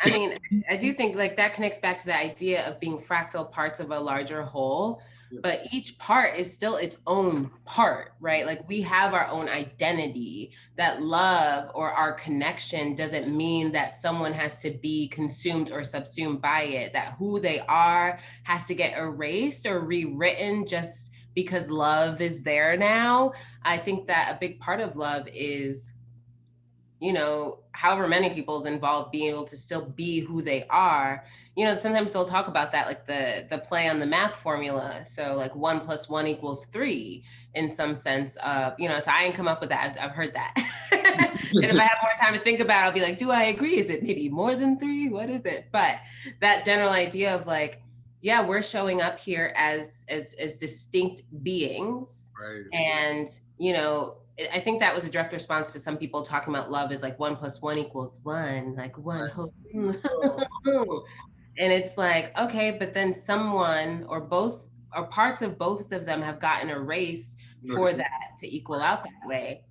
mean, I do think like that connects back to the idea of being fractal parts of a larger whole, but each part is still its own part, right? Like we have our own identity. That love or our connection doesn't mean that someone has to be consumed or subsumed by it, that who they are has to get erased or rewritten just because love is there now. I think that a big part of love is, you know, however many people's involved, being able to still be who they are. You know, sometimes they'll talk about that, like the play on the math formula. So like 1 + 1 = 3 in some sense of, you know, so I didn't come up with that. I've heard that. And if I have more time to think about it, I'll be like, do I agree? Is it maybe more than 3? What is it? But that general idea of like, yeah, we're showing up here as distinct beings. Right. And, you know, I think that was a direct response to some people talking about love as like 1 + 1 = 1, like one Right. whole. And it's like, okay, but then someone or both or parts of both of them have gotten erased for that to equal out that way.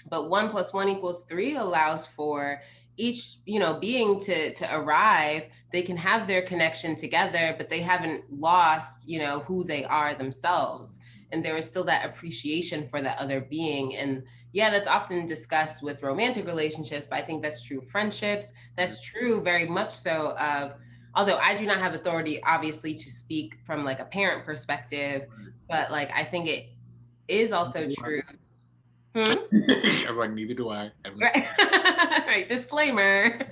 But 1 + 1 = 3 allows for each, you know, being to arrive. They can have their connection together, but they haven't lost, you know, who they are themselves, and there is still that appreciation for that other being. And yeah, that's often discussed with romantic relationships, but I think that's true friendships. That's true very much so of, although I do not have authority obviously to speak from like a parent perspective, but like I think it is also true. I was like, neither do I. Right. Right. Disclaimer.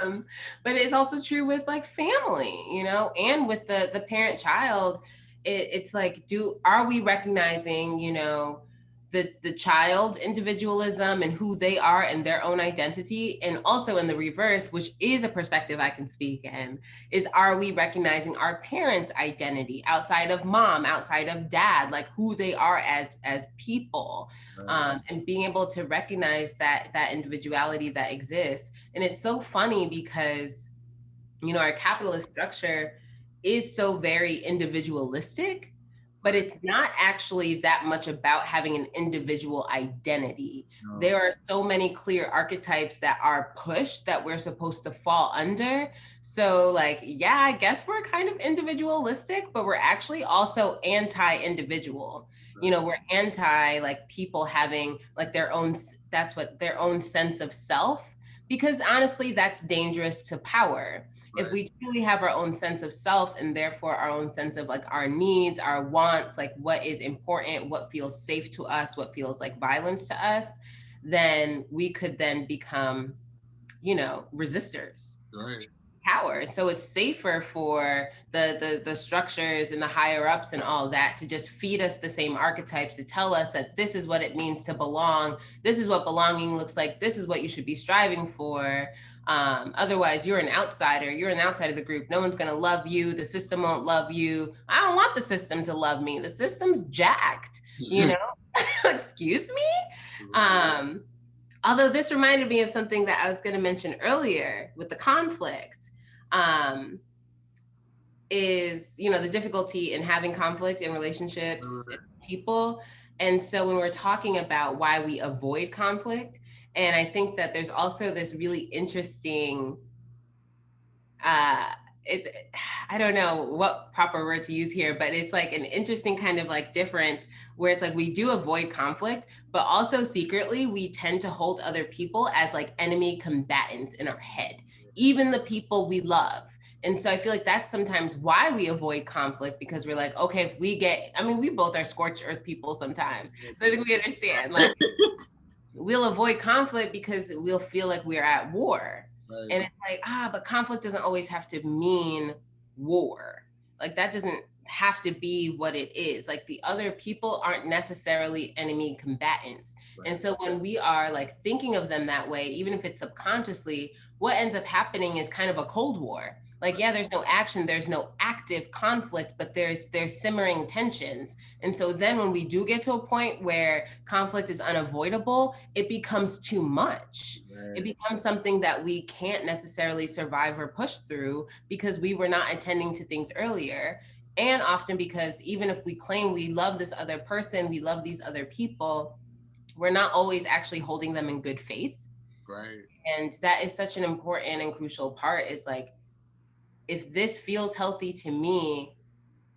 um, but it's also true with like family, you know, and with the parent child. It's like, are we recognizing, you know, the child individualism and who they are and their own identity, and also in the reverse, which is a perspective I can speak in, is are we recognizing our parents' identity outside of mom, outside of dad, like who they are as people, and being able to recognize that individuality that exists. And it's so funny because, you know, our capitalist structure is so very individualistic, but it's not actually that much about having an individual identity. There are so many clear archetypes that are pushed that we're supposed to fall under. So like, yeah, I guess we're kind of individualistic, but we're actually also anti-individual. You know, we're anti like people having like their own, that's what, their own sense of self, because honestly, that's dangerous to power. If we truly have our own sense of self and therefore our own sense of like our needs, our wants, like what is important, what feels safe to us, what feels like violence to us, then we could then become, resistors, Right. cowards. So it's safer for the structures and the higher ups and all that to just feed us the same archetypes, to tell us that this is what it means to belong, this is what belonging looks like, this is what you should be striving for. Otherwise, you're an outsider, you're an outside of the group, no one's going to love you, the system won't love you. I don't want the system to love me, the system's jacked, excuse me. Although this reminded me of something that I was going to mention earlier with the conflict, is, the difficulty in having conflict in relationships, Right. people. And so when we're talking about why we avoid conflict, and I think that there's also this really interesting, it, I don't know what proper word to use here, but it's like an interesting kind of like difference where it's like we do avoid conflict, but also secretly we tend to hold other people as like enemy combatants in our head, even the people we love. And so I feel like that's sometimes why we avoid conflict, because we're like, okay, if we get, I mean, we both are scorched earth people sometimes. So I think we understand, like, we'll avoid conflict because we'll feel like we're at war. Right. And it's like, but conflict doesn't always have to mean war. Like that doesn't have to be what it is. Like the other people aren't necessarily enemy combatants. Right. And so when we are like thinking of them that way, even if it's subconsciously, what ends up happening is kind of a cold war. Like, yeah, there's no action, there's no active conflict, but there's simmering tensions. And so then when we do get to a point where conflict is unavoidable, it becomes too much. Right. It becomes something that we can't necessarily survive or push through because we were not attending to things earlier. And often because even if we claim we love this other person, we love these other people, we're not always actually holding them in good faith. Right. And that is such an important and crucial part, is like, if this feels healthy to me,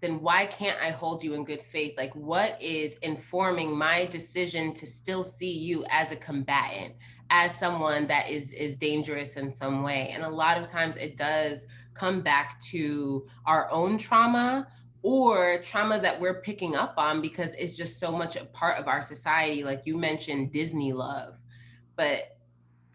then why can't I hold you in good faith? Like, what is informing my decision to still see you as a combatant, as someone that is dangerous in some way? And a lot of times it does come back to our own trauma, or trauma that we're picking up on because it's just so much a part of our society. Like you mentioned Disney love, but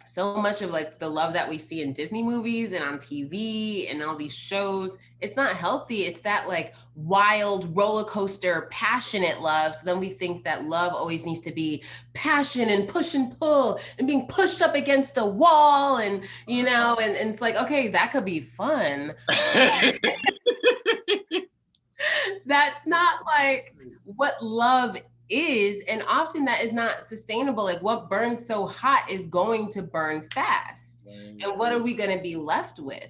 so much of like the love that we see in Disney movies and on TV and all these shows, it's not healthy. It's that like wild roller coaster, passionate love. So then we think that love always needs to be passion and push and pull and being pushed up against a wall. And, and it's like, okay, that could be fun. That's not like what love is. And often that is not sustainable. Like what burns so hot is going to burn fast. Right. And what are we going to be left with,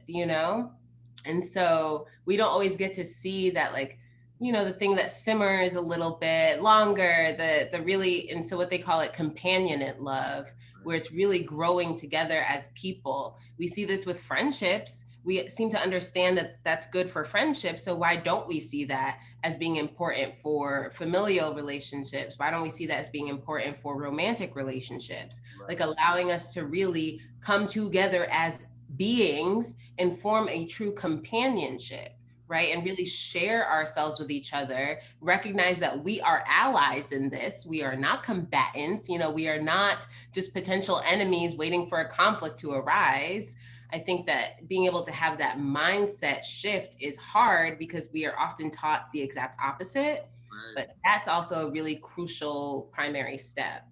And so we don't always get to see that, like, the thing that simmers a little bit longer, the really, and so what they call it companionate love, where it's really growing together as people. We see this with friendships. We seem to understand that that's good for friendships. So why don't we see that as being important for familial relationships? Why don't we see that as being important for romantic relationships? Right. Like allowing us to really come together as beings and form a true companionship, right? And really share ourselves with each other, recognize that we are allies in this. We are not combatants, we are not just potential enemies waiting for a conflict to arise. I think that being able to have that mindset shift is hard because we are often taught the exact opposite, right. But that's also a really crucial primary step.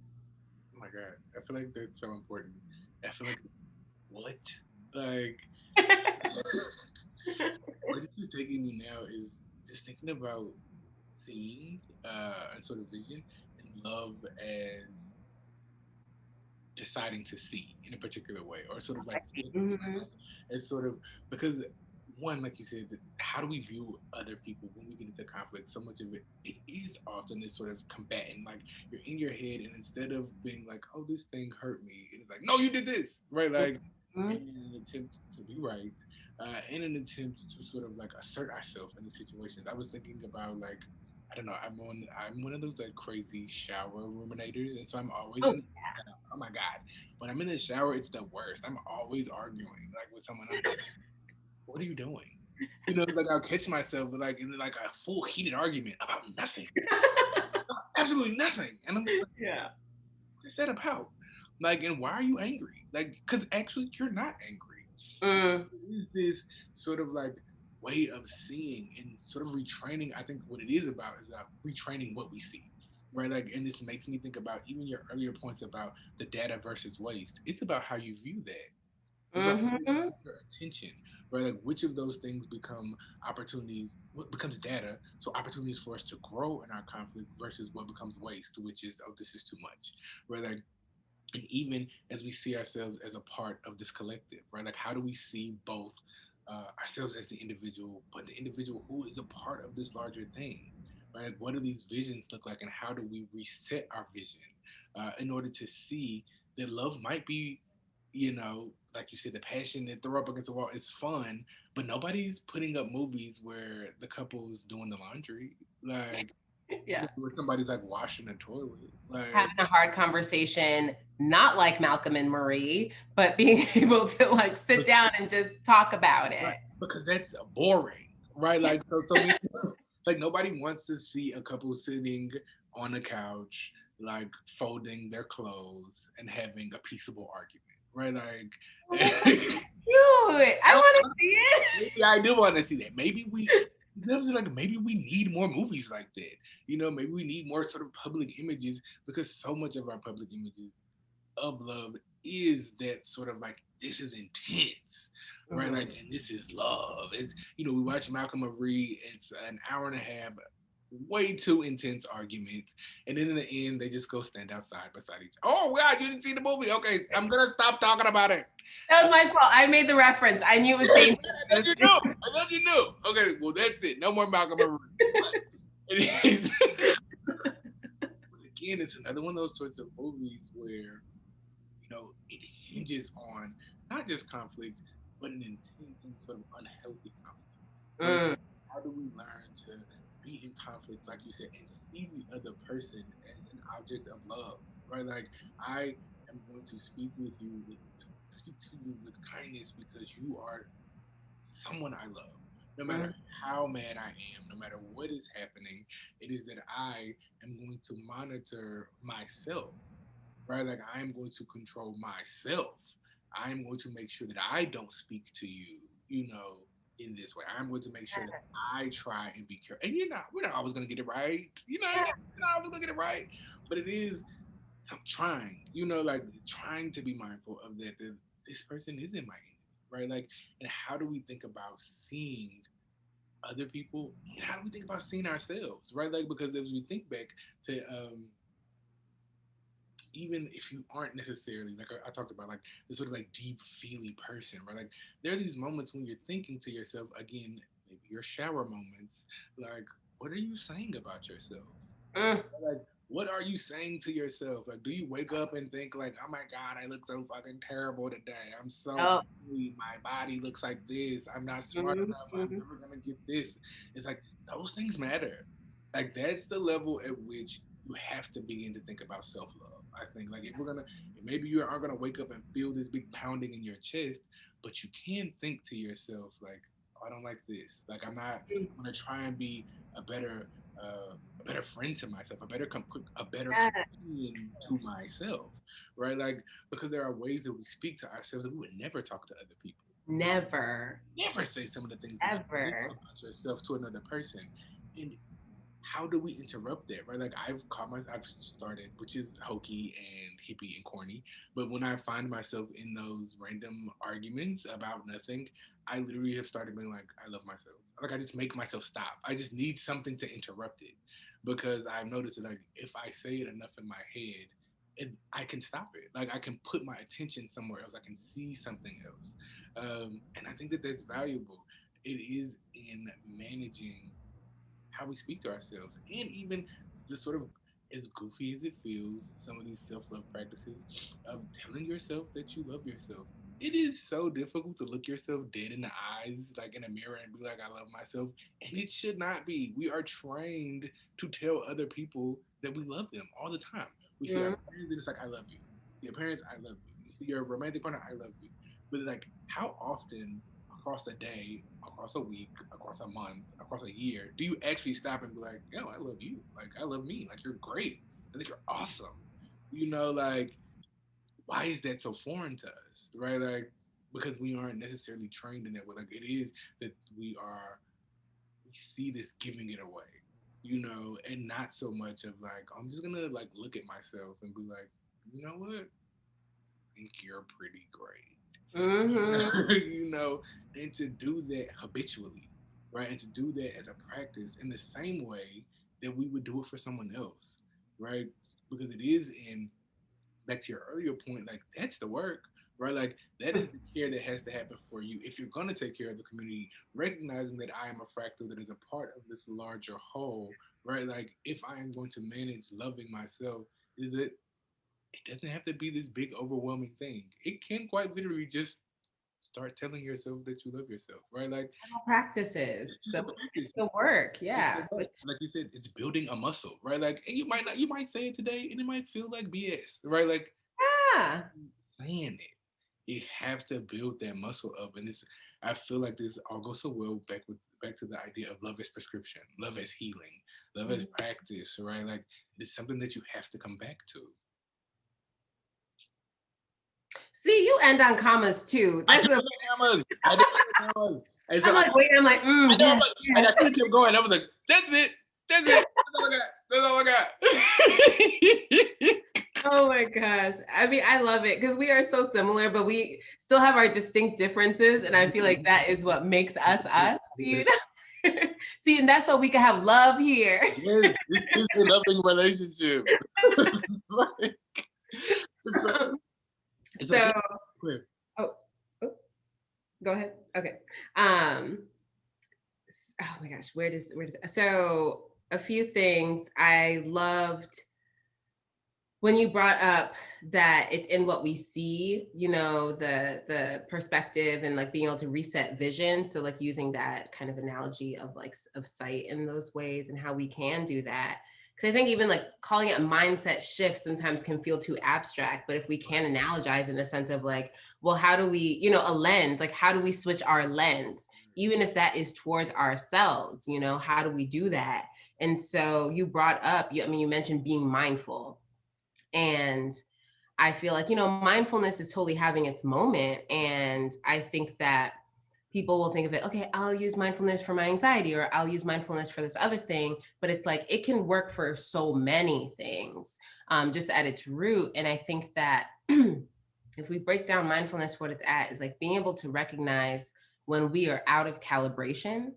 Oh my God. I feel like that's so important. I feel like, what? Like, where this is taking me now is just thinking about seeing a sort of vision and love and deciding to see in a particular way, or sort of like it's sort of because one, like you said, how do we view other people when we get into conflict? So much of it is often this sort of combatant, like you're in your head, and instead of being like, oh, this thing hurt me, it's like, no, you did this, right? Like in an attempt to be right, in an attempt to sort of like assert ourselves in the situations. I was thinking about like, I don't know, I'm one of those like crazy shower ruminators, and so I'm always oh my God, when I'm in the shower, it's the worst. I'm always arguing like with someone. I'm like, what are you doing? Like I'll catch myself like in like a full heated argument about nothing, absolutely nothing, and I'm just like, yeah, what is that about? Like, and why are you angry? Like, because actually you're not angry. Mm. It is this sort of like way of seeing and sort of retraining. I think what it is about is retraining what we see, right? Like, and this makes me think about even your earlier points about the data versus waste. It's about how you view that. It's about Mm-hmm. your attention, right? Like which of those things become opportunities, what becomes data, so opportunities for us to grow in our conflict versus what becomes waste, which is, oh, this is too much, right? Like, and even as we see ourselves as a part of this collective, right? Like, how do we see both ourselves as the individual, but the individual who is a part of this larger thing, right? Like, what do these visions look like, and how do we reset our vision in order to see that love might be, like you said, the passion that throw up against the wall is fun, but nobody's putting up movies where the couple's doing the laundry, like Yeah. where somebody's like washing the toilet, like. Having a hard conversation, not like Malcolm and Marie, but being able to like sit down and just talk about Right, it. because that's boring, right? Like, so me, like nobody wants to see a couple sitting on a couch, like folding their clothes and having a peaceable argument, right? Oh, that's so Like, cute. I I, want to see it. maybe I do want to see that. Maybe maybe we need more movies like that. Maybe we need more sort of public images because so much of our public images of love is that sort of like this is intense, right? Mhm. Like, and this is love. It's we watch Malcolm and Marie. It's an hour and a half, way too intense argument, and then in the end they just go stand outside beside each. Oh God, you didn't see the movie? Okay, I'm gonna stop talking about it. That was my fault. I made the reference. I knew it was dangerous. I thought you knew. I thought you knew. Okay, well that's it. No more Malcolm and Marie. But it is. But again, it's another one of those sorts of movies where it hinges on not just conflict, but an intense and sort of unhealthy conflict. Right? Mm. How do we learn to be in conflict, like you said, and see the other person as an object of love? Right? Like I am going to speak to you with kindness because you are someone I love. No matter Mm. how mad I am, no matter what is happening, it is that I am going to monitor myself, right? Like I am going to control myself. I am going to make sure that I don't speak to you, in this way. I'm going to make sure that I try and be careful. And we're not always going to get it right. We're not always going to get it right. But it is, I'm trying, like trying to be mindful of that this person isn't my enemy, right? Like, and how do we think about seeing other people and how do we think about seeing ourselves, right? Like, because as we think back to, even if you aren't necessarily like I talked about, like this sort of like deep feely person, right? Like there are these moments when you're thinking to yourself again, maybe your shower moments, like what are you saying about yourself? Mm. Like what are you saying to yourself? Like do you wake up and think like, oh my God, I look so fucking terrible today. I'm so Oh. ugly. My body looks like this. I'm not smart Mhm, enough. I'm mhm. never gonna get this. It's like those things matter. Like that's the level at which you have to begin to think about self love. I think like if we're gonna, maybe you aren't gonna wake up and feel this big pounding in your chest, but you can think to yourself like, oh, I don't like this. Like I'm gonna try and be a better a better friend to myself, a better Yeah. companion to myself, right? Like because there are ways that we speak to ourselves that we would never talk to other people. Never, Never say some of the things that you think ever. about yourself to another person. And how do we interrupt that, right? Like I've started, which is hokey and hippie and corny, but when I find myself in those random arguments about nothing, I literally have started being like, I love myself. Like I just make myself stop. I just need something to interrupt it because I've noticed that like if I say it enough in my head, I can stop it. Like I can put my attention somewhere else. I can see something else, and I think that that's valuable. It is in managing how we speak to ourselves, and even the sort of as goofy as it feels, some of these self love practices of telling yourself that you love yourself. It is so difficult to look yourself dead in the eyes, like in a mirror, and be like, I love myself. And it should not be. We are trained to tell other people that we love them all the time. We see our Mm. parents, and it's like, I love you. Your parents, I love you. You see your romantic partner, I love you. But like, how often across a day, across a week, across a month, across a year, do you actually stop and be like, yo, I love you. Like, I love me. Like, you're great. I think you're awesome. Like, why is that so foreign to us, right? Like, because we aren't necessarily trained in that way. Like, it is that we see this giving it away, and not so much of like, I'm just gonna like look at myself and be like, you know what? I think you're pretty great. Mm-hmm. And to do that habitually, right? And to do that as a practice in the same way that we would do it for someone else, right? Because it is in, back to your earlier point, like that's the work, right? Like that is the care that has to happen for you. If you're going to take care of the community, recognizing that I am a fractal that is a part of this larger whole, right? Like if I am going to manage loving myself, is it doesn't have to be this big overwhelming thing. It can quite literally just start telling yourself that you love yourself, right? Like Practices, it's just a it's practice. the work, It's yeah. the work. Like you said, it's building a muscle, right? Like, and you might say it today, and it might feel like BS, right? Like Yeah. saying it, you have to build that muscle up, and this, I feel like this all goes so well back to the idea of love as prescription, love as healing, love as practice, right? Like it's something that you have to come back to. See, you end on commas too. I That's do a, Bahamas. I do Bahamas. And so I'm like, wait, I'm like, I know, yes, like, and yes. I could have kept going. I was like, that's it. That's it. That's all I got. That's all I got. Oh my gosh. I mean, I love it because we are so similar, but we still have our distinct differences. And I feel like that is what makes us us, you know? See, and that's what we can have love here. Yes, this is a loving relationship. Like, so, so So, just clear. oh, oh, go ahead. Okay. Um, oh my gosh, where does so a few things I loved when you brought up that it's in what we see, the perspective and like being able to reset vision. So like using that kind of analogy of like of sight in those ways and how we can do that. Because I think even like calling it a mindset shift sometimes can feel too abstract, but if we can analogize in the sense of like, well, how do we, a lens, like how do we switch our lens, even if that is towards ourselves, how do we do that? And so you brought up, you mentioned being mindful, and I feel like, mindfulness is totally having its moment. And I think that people will think of it, okay, I'll use mindfulness for my anxiety or I'll use mindfulness for this other thing. But it's like, it can work for so many things, just at its root. And I think that if we break down mindfulness, what it's at is like being able to recognize when we are out of calibration.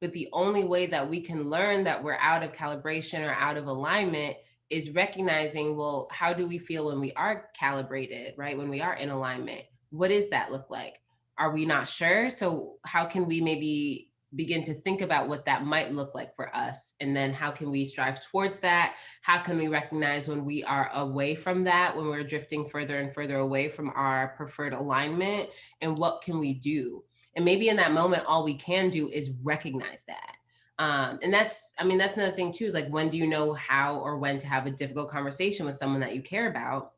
But the only way that we can learn that we're out of calibration or out of alignment is recognizing, well, how do we feel when we are calibrated, right? When we are in alignment, what does that look like? Are we not sure? So how can we maybe begin to think about what that might look like for us? And then how can we strive towards that? How can we recognize when we are away from that, when we're drifting further and further away from our preferred alignment? And what can we do? And maybe in that moment, all we can do is recognize that. And that's another thing too, is like, when do you know how or when to have a difficult conversation with someone that you care about?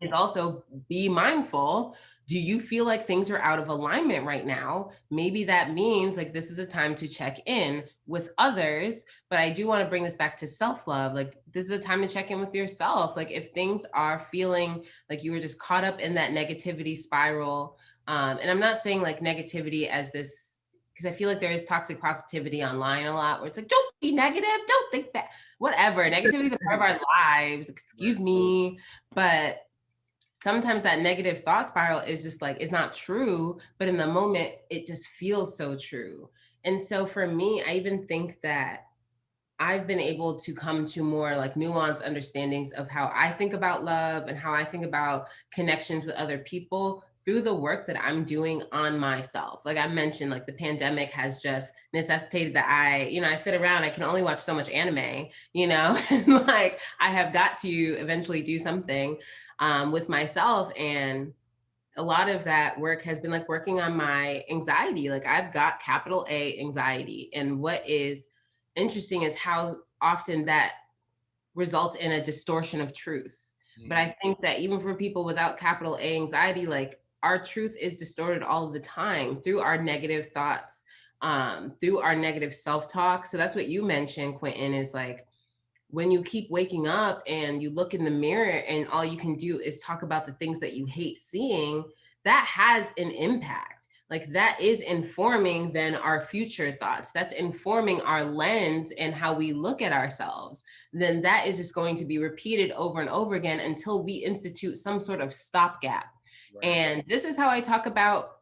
It's also be mindful. Do you feel like things are out of alignment right now? Maybe that means like this is a time to check in with others. But I do want to bring this back to self-love. Like this is a time to check in with yourself. Like if things are feeling like you were just caught up in that negativity spiral, and I'm not saying like negativity as this, because I feel like there is toxic positivity online a lot where it's like, don't be negative, don't think that, whatever. Negativity is a part of our lives, excuse me. But sometimes that negative thought spiral is just like, it's not true, but in the moment, it just feels so true. And so for me, I even think that I've been able to come to more like nuanced understandings of how I think about love and how I think about connections with other people through the work that I'm doing on myself. Like I mentioned, like the pandemic has just necessitated that I sit around, I can only watch so much anime, and like I have got to eventually do something with myself. And a lot of that work has been like working on my anxiety. Like I've got capital A anxiety. And what is interesting is how often that results in a distortion of truth. But I think that even for people without capital A anxiety, like our truth is distorted all of the time through our negative thoughts, through our negative self-talk. So that's what you mentioned, Quentin, is like when you keep waking up and you look in the mirror and all you can do is talk about the things that you hate seeing, that has an impact. Like that is informing then our future thoughts. That's informing our lens and how we look at ourselves. Then that is just going to be repeated over and over again until we institute some sort of stopgap. Right. And this is how I talk about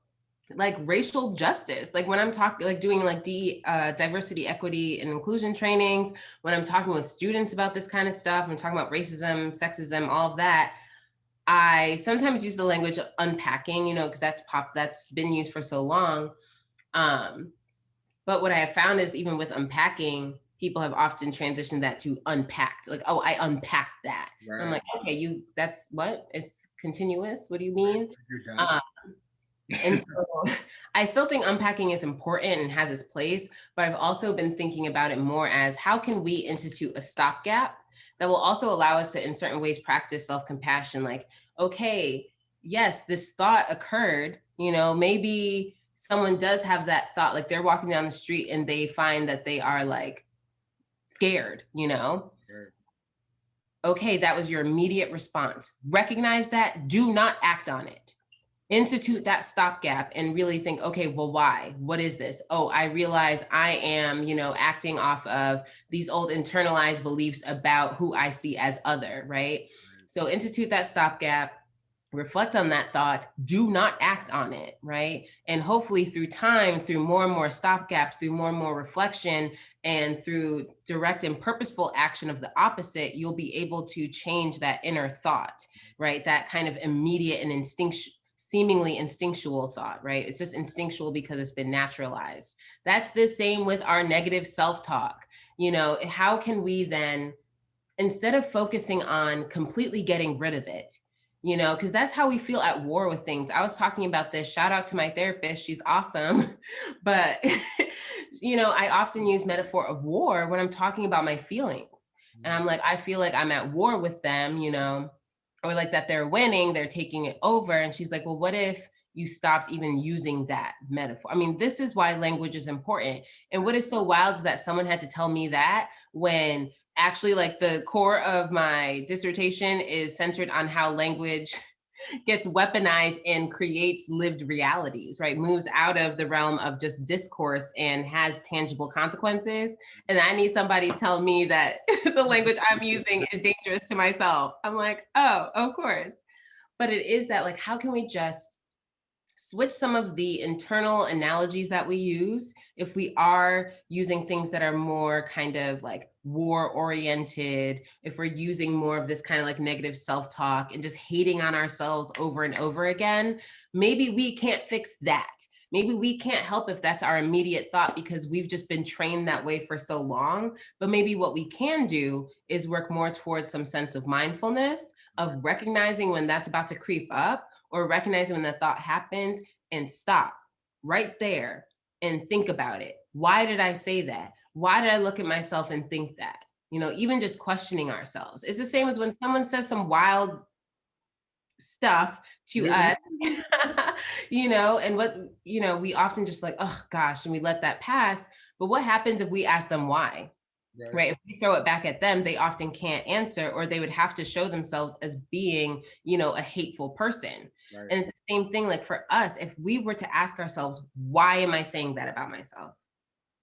like racial justice, like when I'm talking, like doing like diversity, equity, and inclusion trainings, when I'm talking with students about this kind of stuff, I'm talking about racism, sexism, all of that. I sometimes use the language of unpacking, you know, because that's been used for so long. um, but what I have found is even with unpacking, people have often transitioned that to unpacked, like, oh, I unpacked that. And I'm Right. like, okay, that's what, it's continuous, what do you mean? You're done. um, and so I still think unpacking is important and has its place, but I've also been thinking about it more as how can we institute a stopgap that will also allow us to, in certain ways, practice self-compassion. Like, okay, yes, this thought occurred, you know, maybe someone does have that thought, like they're walking down the street and they find that they are like scared, you know? Right. Okay, that was your immediate response. Recognize that, do not act on it. Institute that stopgap and really think, okay, well, why? What is this? Oh, I realize I am, you know, acting off of these old internalized beliefs about who I see as other, right? So institute that stopgap, reflect on that thought, do not act on it, right? And hopefully through time, through more and more stopgaps, through more and more reflection, and through direct and purposeful action of the opposite, you'll be able to change that inner thought, right? That kind of immediate and seemingly instinctual thought, right? It's just instinctual because it's been naturalized. That's the same with our negative self-talk. You know, how can we then, instead of focusing on completely getting rid of it, you know, because that's how we feel at war with things. I was talking about this, shout out to my therapist, she's awesome. But, you know, I often use metaphor of war when I'm talking about my feelings. And I'm like, I feel like I'm at war with them, you know, or like that they're winning, they're taking it over. And she's like, well, what if you stopped even using that metaphor? I mean, this is why language is important. And what is so wild is that someone had to tell me that when actually like the core of my dissertation is centered on how language gets weaponized and creates lived realities, right? Moves out of the realm of just discourse and has tangible consequences. And I need somebody to tell me that the language I'm using is dangerous to myself. I'm like, oh, of course. But it is that, like, how can we just switch some of the internal analogies that we use if we are using things that are more kind of like war oriented, if we're using more of this kind of like negative self-talk and just hating on ourselves over and over again, maybe we can't fix that. Maybe we can't help if that's our immediate thought because we've just been trained that way for so long. But maybe what we can do is work more towards some sense of mindfulness, of recognizing when that's about to creep up, or recognizing when that thought happens and stop right there and think about it. Why did I say that? Why did I look at myself and think that? You know, even just questioning ourselves. It's the same as when someone says some wild stuff to us, you know, and what, you know, we often just like, oh gosh, and we let that pass. But what happens if we ask them why? Right. Right? If we throw it back at them, they often can't answer, or they would have to show themselves as being, you know, a hateful person. Right. And it's the same thing, like for us, if we were to ask ourselves, why am I saying that about myself?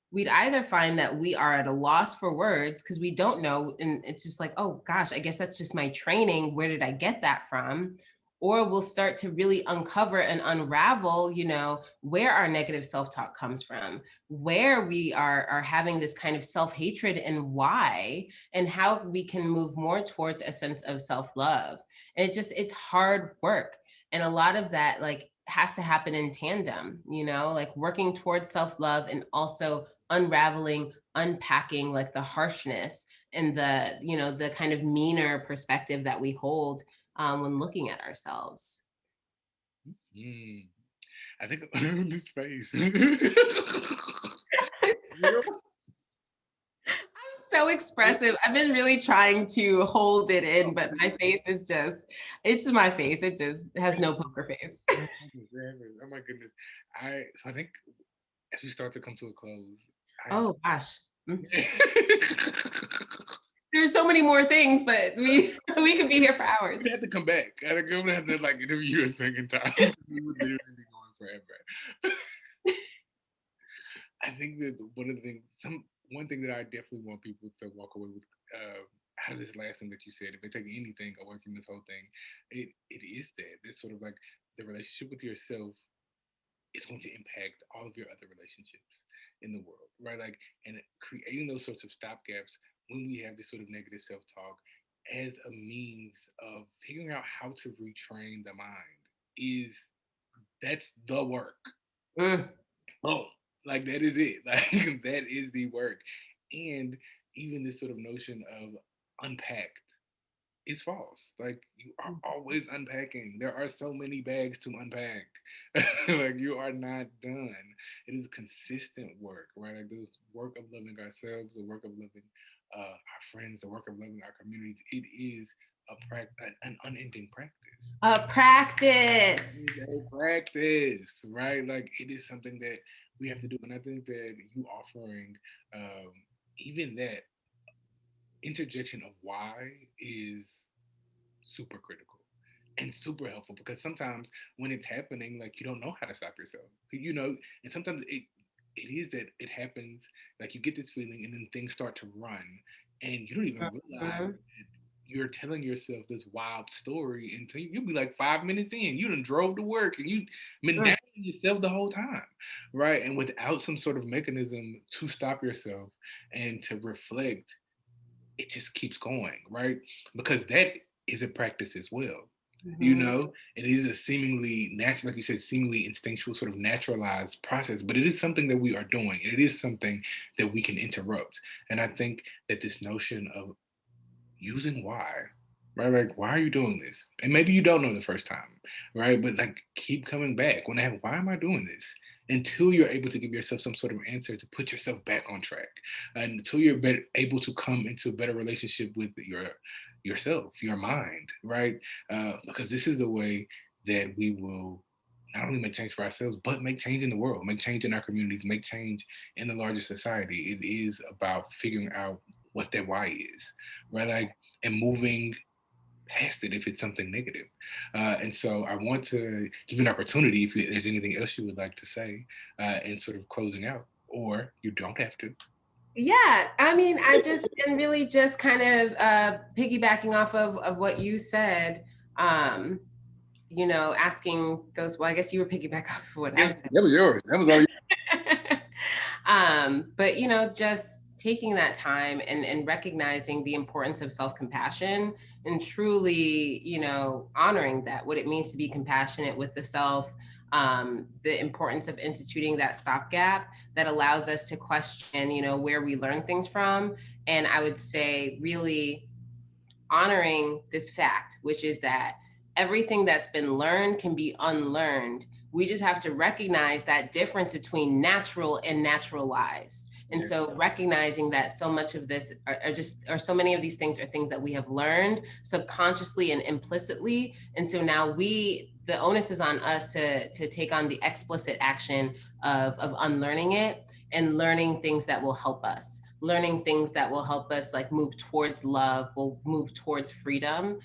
We'd either find that we are at a loss for words because we don't know. And it's just like, oh gosh, I guess that's just my training. Where did I get that from? Or we'll start to really uncover and unravel, you know, where our negative self-talk comes from, where we are having this kind of self-hatred and why, and how we can move more towards a sense of self-love. And it's hard work. And a lot of that like has to happen in tandem, you know, like working towards self-love and also unraveling, unpacking like the harshness and the, you know, the kind of meaner perspective that we hold when looking at ourselves. Mm. I think this face. I'm so expressive. I've been really trying to hold it in, but my face is just, it's my face. It just has no poker face. Oh my goodness. I think as we start to come to a close, I Oh gosh. Mm. There's so many more things, but we could be here for hours. We have to come back. I think I'm gonna have to like interview you a second time. We would literally be going forever. I think that one of the things, one thing that I definitely want people to walk away with out of this last thing that you said, if they take anything away from this whole thing, it is that this sort of like the relationship with yourself is going to impact all of your other relationships in the world, right? Like, and creating those sorts of stopgaps when we have this sort of negative self talk as a means of figuring out how to retrain the mind is that's the work. Mm. Boom. Like that is it. Like that is the work. And even this sort of notion of unpacked is false. Like you are always unpacking. There are so many bags to unpack. Like you are not done. It is consistent work, right? Like this work of loving ourselves, the work of loving our friends, the work of loving our communities. It is an unending practice. A practice. A practice, right? Like it is something that we have to do, and I think that you offering um, even that interjection of why is super critical and super helpful because sometimes when it's happening, like you don't know how to stop yourself, and sometimes it is that it happens, like you get this feeling and then things start to run and you don't even realize Mm-hmm. you're telling yourself this wild story until you'll be like 5 minutes in. You done drove to work and you been doubting yourself the whole time, right? And without some sort of mechanism to stop yourself and to reflect, it just keeps going, right? Because that is a practice as well. Mm-hmm. It is a seemingly natural, like you said, seemingly instinctual, sort of naturalized process, but it is something that we are doing. It is something that we can interrupt. And I think that this notion of using why, right? Like, why are you doing this? And maybe you don't know the first time, right? But like, keep coming back when I have, why am I doing this? Until you're able to give yourself some sort of answer to put yourself back on track, and until you're able to come into a better relationship with yourself, your mind, right? Because this is the way that we will not only make change for ourselves, but make change in the world, make change in our communities, make change in the larger society. It is about figuring out what that why is, right? Like, and moving past it if it's something negative. And so I want to give you an opportunity if there's anything else you would like to say in sort of closing out, or you don't have to. Yeah, I mean, I just and really just kind of piggybacking off of what you said. Asking those. Well, I guess you were piggyback off of what I Yeah, said. that was yours. That was all. But just taking that time and recognizing the importance of self-compassion and truly, honoring that, what it means to be compassionate with the self, the importance of instituting that stopgap that allows us to question, where we learn things from. And I would say really honoring this fact, which is that everything that's been learned can be unlearned. We just have to recognize that difference between natural and naturalized. And Yeah. so recognizing that so much of this or so many of these things are things that we have learned subconsciously and implicitly. And so now the onus is on us to take on the explicit action of unlearning it and learning things that will help us, learning things that will help us like move towards love, will move towards freedom.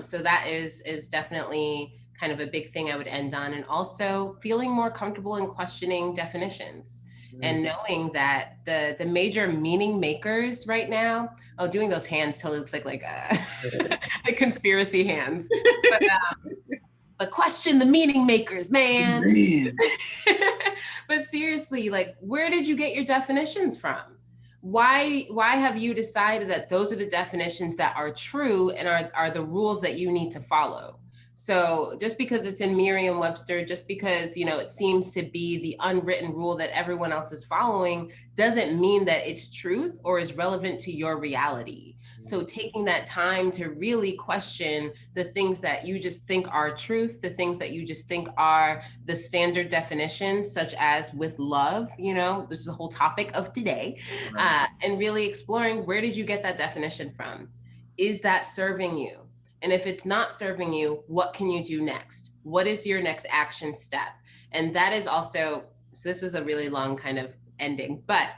So that is definitely kind of a big thing I would end on. And also feeling more comfortable in questioning definitions and knowing that the major meaning makers right now, doing those hands totally looks like the conspiracy hands. But question the meaning makers, man. But seriously, like, where did you get your definitions from? Why have you decided that those are the definitions that are true and are the rules that you need to follow? So just because it's in Merriam-Webster, just because, it seems to be the unwritten rule that everyone else is following, doesn't mean that it's truth or is relevant to your reality. So taking that time to really question the things that you just think are truth, the things that you just think are the standard definitions, such as with love, this is the whole topic of today, and really exploring, where did you get that definition from? Is that serving you? And if it's not serving you, what can you do next? What is your next action step? And that is also, so this is a really long kind of ending, but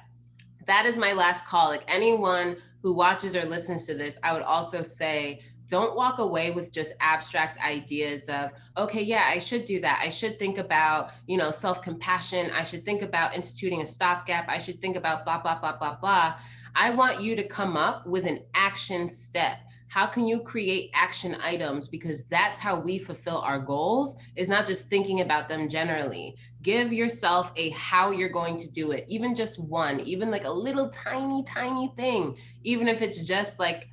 that is my last call. Like anyone who watches or listens to this, I would also say, don't walk away with just abstract ideas of, okay, yeah, I should do that. I should think about, self-compassion. I should think about instituting a stopgap. I should think about blah, blah, blah, blah, blah. I want you to come up with an action step. How can you create action items? Because that's how we fulfill our goals, is not just thinking about them generally. Give yourself a how you're going to do it, even just one, even like a little tiny, tiny thing, even if it's just like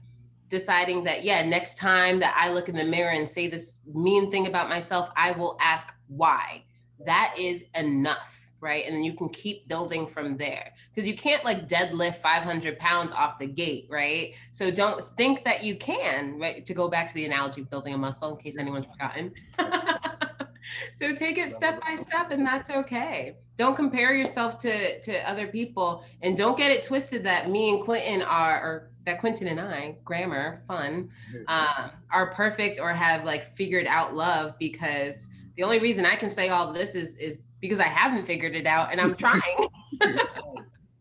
deciding that, yeah, next time that I look in the mirror and say this mean thing about myself, I will ask why. That is enough, right? And then you can keep building from there, because you can't like deadlift 500 pounds off the gate, right? So don't think that you can, right? To go back to the analogy of building a muscle, in case anyone's forgotten. So take it step by step, and that's okay. Don't compare yourself to other people, and don't get it twisted that me and Quentin are, or that Quentin and I, grammar, fun, are perfect or have like figured out love, because the only reason I can say all this is because I haven't figured it out, and I'm trying.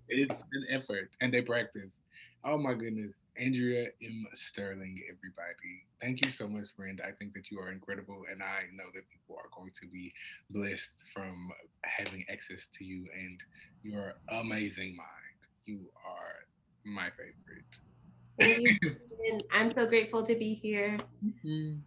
It's an effort and a practice. Oh my goodness. Andrea M. Sterling, everybody. Thank you so much, friend. I think that you are incredible, and I know that people are going to be blessed from having access to you and your amazing mind. You are my favorite. Thank you. I'm so grateful to be here. Mhm.